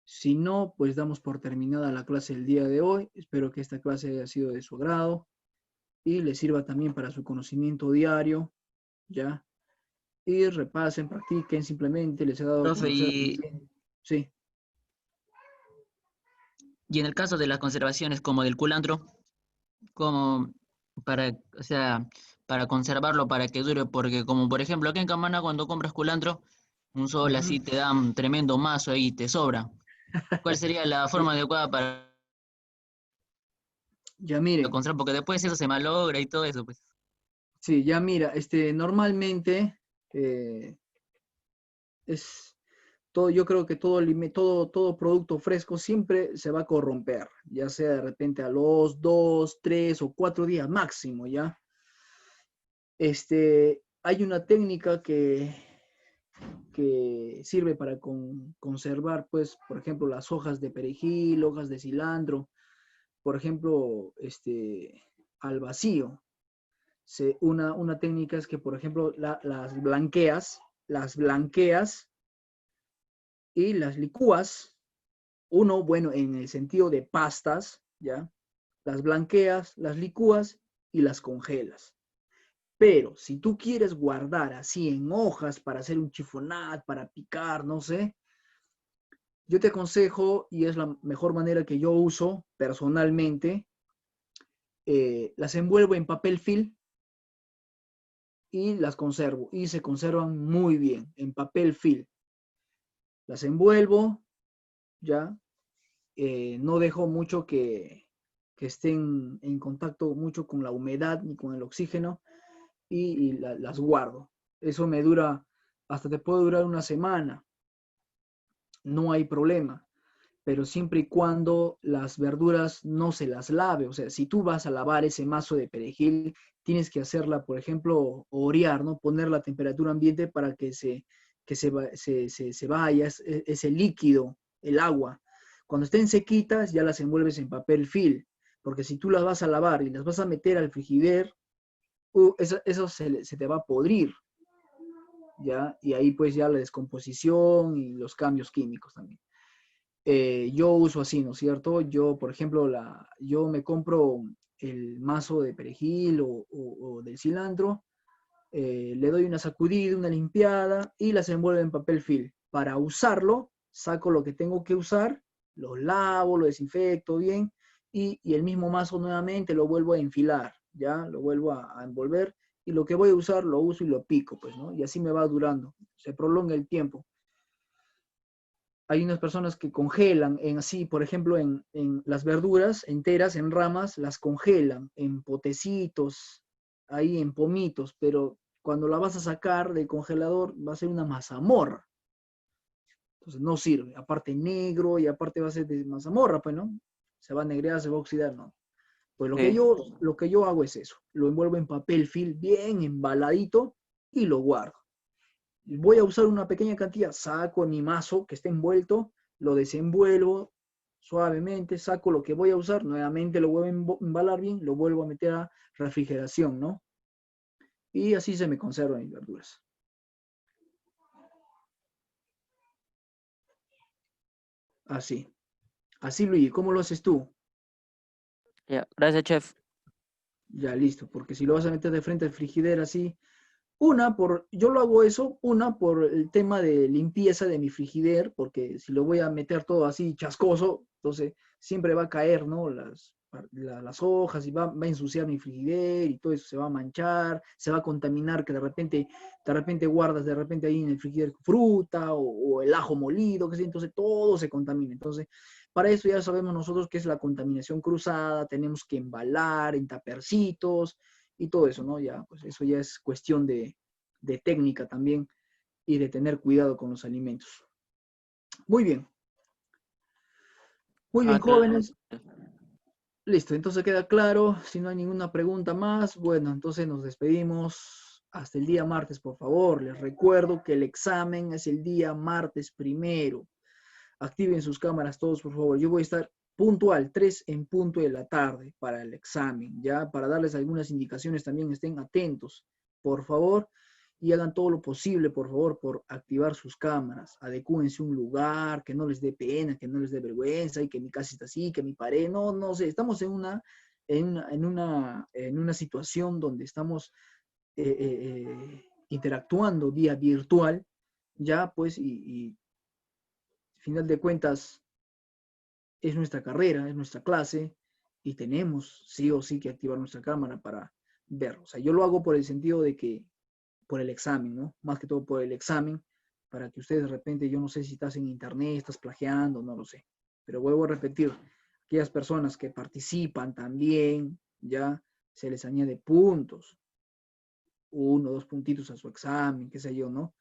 Si no, pues damos por terminada la clase del día de hoy. Espero que esta clase haya sido de su agrado y les sirva también para su conocimiento diario, ¿ya? Y repasen, practiquen, simplemente les he dado a Profe, conocer. Sí. y en el caso de las conservaciones como del culantro, como para, o sea, para conservarlo para que dure, porque como por ejemplo aquí en Camaná cuando compras culantro, un sol así te da un tremendo mazo ahí, te sobra. ¿Cuál sería la forma adecuada para Ya miren. conservar? Porque después eso se malogra y todo eso, pues. Sí, ya mira, normalmente es todo, yo creo que todo producto fresco siempre se va a corromper, ya sea de repente a los 2, 3 o 4 días máximo, ¿ya? Hay una técnica que sirve para conservar, pues, por ejemplo, las hojas de perejil, hojas de cilantro, por ejemplo, al vacío. una técnica es que, por ejemplo, las blanqueas y las licúas. Uno, bueno, en el sentido de pastas, ¿ya? Las blanqueas, las licúas y las congelas. Pero si tú quieres guardar así en hojas para hacer un chifonat, para picar, no sé, yo te aconsejo, y es la mejor manera que yo uso personalmente, las envuelvo en papel film y las conservo. Y se conservan muy bien en papel film. Las envuelvo, ¿ya? No dejo mucho que estén en contacto mucho con la humedad ni con el oxígeno y las guardo. Eso me dura, hasta te puede durar una semana. No hay problema. Pero siempre y cuando las verduras no se las lave. O sea, si tú vas a lavar ese mazo de perejil, tienes que hacerla, por ejemplo, orear, ¿no? Poner la temperatura ambiente para que se vaya ese líquido, el agua. Cuando estén sequitas, ya las envuelves en papel film. Porque si tú las vas a lavar y las vas a meter al frigider, eso se te va a podrir. ¿Ya? Y ahí pues ya la descomposición y los cambios químicos también. Yo uso así, ¿no es cierto? Yo, por ejemplo, yo me compro el mazo de perejil o del cilantro, le doy una sacudida, una limpiada y las envuelvo en papel film. Para usarlo, saco lo que tengo que usar, lo lavo, lo desinfecto bien y el mismo mazo nuevamente lo vuelvo a enfilar, ¿ya? Lo vuelvo a envolver y lo que voy a usar lo uso y lo pico, pues, ¿no? Y así me va durando, se prolonga el tiempo. Hay unas personas que congelan así, por ejemplo, en las verduras enteras, en ramas, las congelan en potecitos, ahí en pomitos, pero cuando la vas a sacar del congelador va a ser una mazamorra. Entonces no sirve. Aparte negro y aparte va a ser de mazamorra, pues, ¿no? Se va a negrear, se va a oxidar, ¿no? Pues lo que yo hago es eso. Lo envuelvo en papel film bien embaladito y lo guardo. Voy a usar una pequeña cantidad, saco mi mazo que esté envuelto, lo desenvuelvo suavemente, saco lo que voy a usar, nuevamente lo vuelvo a embalar bien, lo vuelvo a meter a refrigeración, ¿no? Y así se me conservan mis verduras. Así. Así, Luigi, ¿cómo lo haces tú? Ya, gracias, chef. Ya, listo, porque si lo vas a meter de frente al frigider así, yo lo hago eso, por el tema de limpieza de mi frigider, porque si lo voy a meter todo así chascoso, entonces siempre va a caer, ¿no? Las hojas y va a ensuciar mi frigider y todo eso se va a manchar, se va a contaminar, que de repente guardas de repente ahí en el frigider fruta o el ajo molido, que sé, entonces todo se contamina. Entonces, para eso ya sabemos nosotros qué es la contaminación cruzada, tenemos que embalar en tapercitos, y todo eso, ¿no? Ya, pues eso ya es cuestión de técnica también y de tener cuidado con los alimentos. Muy bien. Muy bien, jóvenes. Listo, entonces queda claro. Si no hay ninguna pregunta más, bueno, entonces nos despedimos hasta el día martes, por favor. Les recuerdo que el examen es el día martes 1. Activen sus cámaras todos, por favor. Yo voy a estar puntual, 3 en punto de la tarde para el examen, ya para darles algunas indicaciones también, estén atentos, por favor, y hagan todo lo posible, por favor, por activar sus cámaras, adecúense un lugar, que no les dé pena, que no les dé vergüenza, y que mi casa está así, que mi pared, no sé, estamos en una situación donde estamos interactuando vía virtual, ya pues, y final de cuentas, es nuestra carrera, es nuestra clase, y tenemos sí o sí que activar nuestra cámara para ver. O sea, yo lo hago por el sentido de que, por el examen, ¿no? Más que todo por el examen, para que ustedes de repente, yo no sé si estás en internet, estás plagiando, no lo sé. Pero vuelvo a repetir, aquellas personas que participan también, ya se les añade puntos, 1 o 2 puntitos a su examen, qué sé yo, ¿no?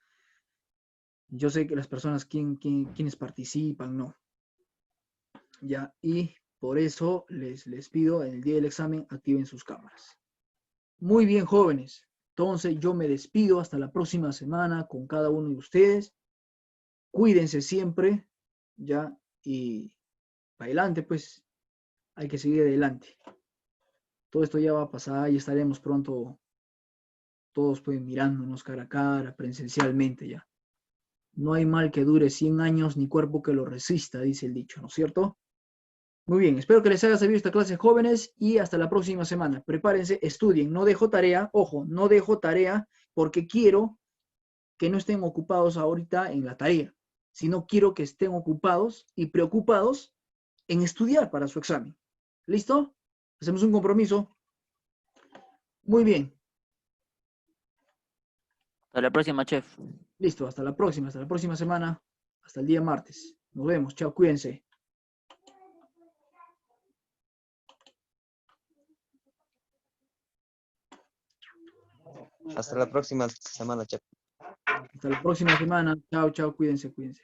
Yo sé que las personas, quienes participan, no. Ya, y por eso les pido en el día del examen activen sus cámaras. Muy bien, jóvenes. Entonces yo me despido hasta la próxima semana con cada uno de ustedes. Cuídense siempre, ya, y para adelante, pues hay que seguir adelante. Todo esto ya va a pasar y estaremos pronto todos pues mirándonos cara a cara, presencialmente ya. No hay mal que dure 100 años ni cuerpo que lo resista, dice el dicho, ¿no es cierto? Muy bien, espero que les haya servido esta clase, jóvenes, y hasta la próxima semana. Prepárense, estudien, no dejo tarea, ojo, no dejo tarea porque quiero que no estén ocupados ahorita en la tarea, sino quiero que estén ocupados y preocupados en estudiar para su examen. ¿Listo? Hacemos un compromiso. Muy bien. Hasta la próxima, chef. Listo, hasta la próxima semana, hasta el día martes. Nos vemos, chao, cuídense. Hasta la próxima semana, chef. Hasta la próxima semana, chao, chao, cuídense, cuídense.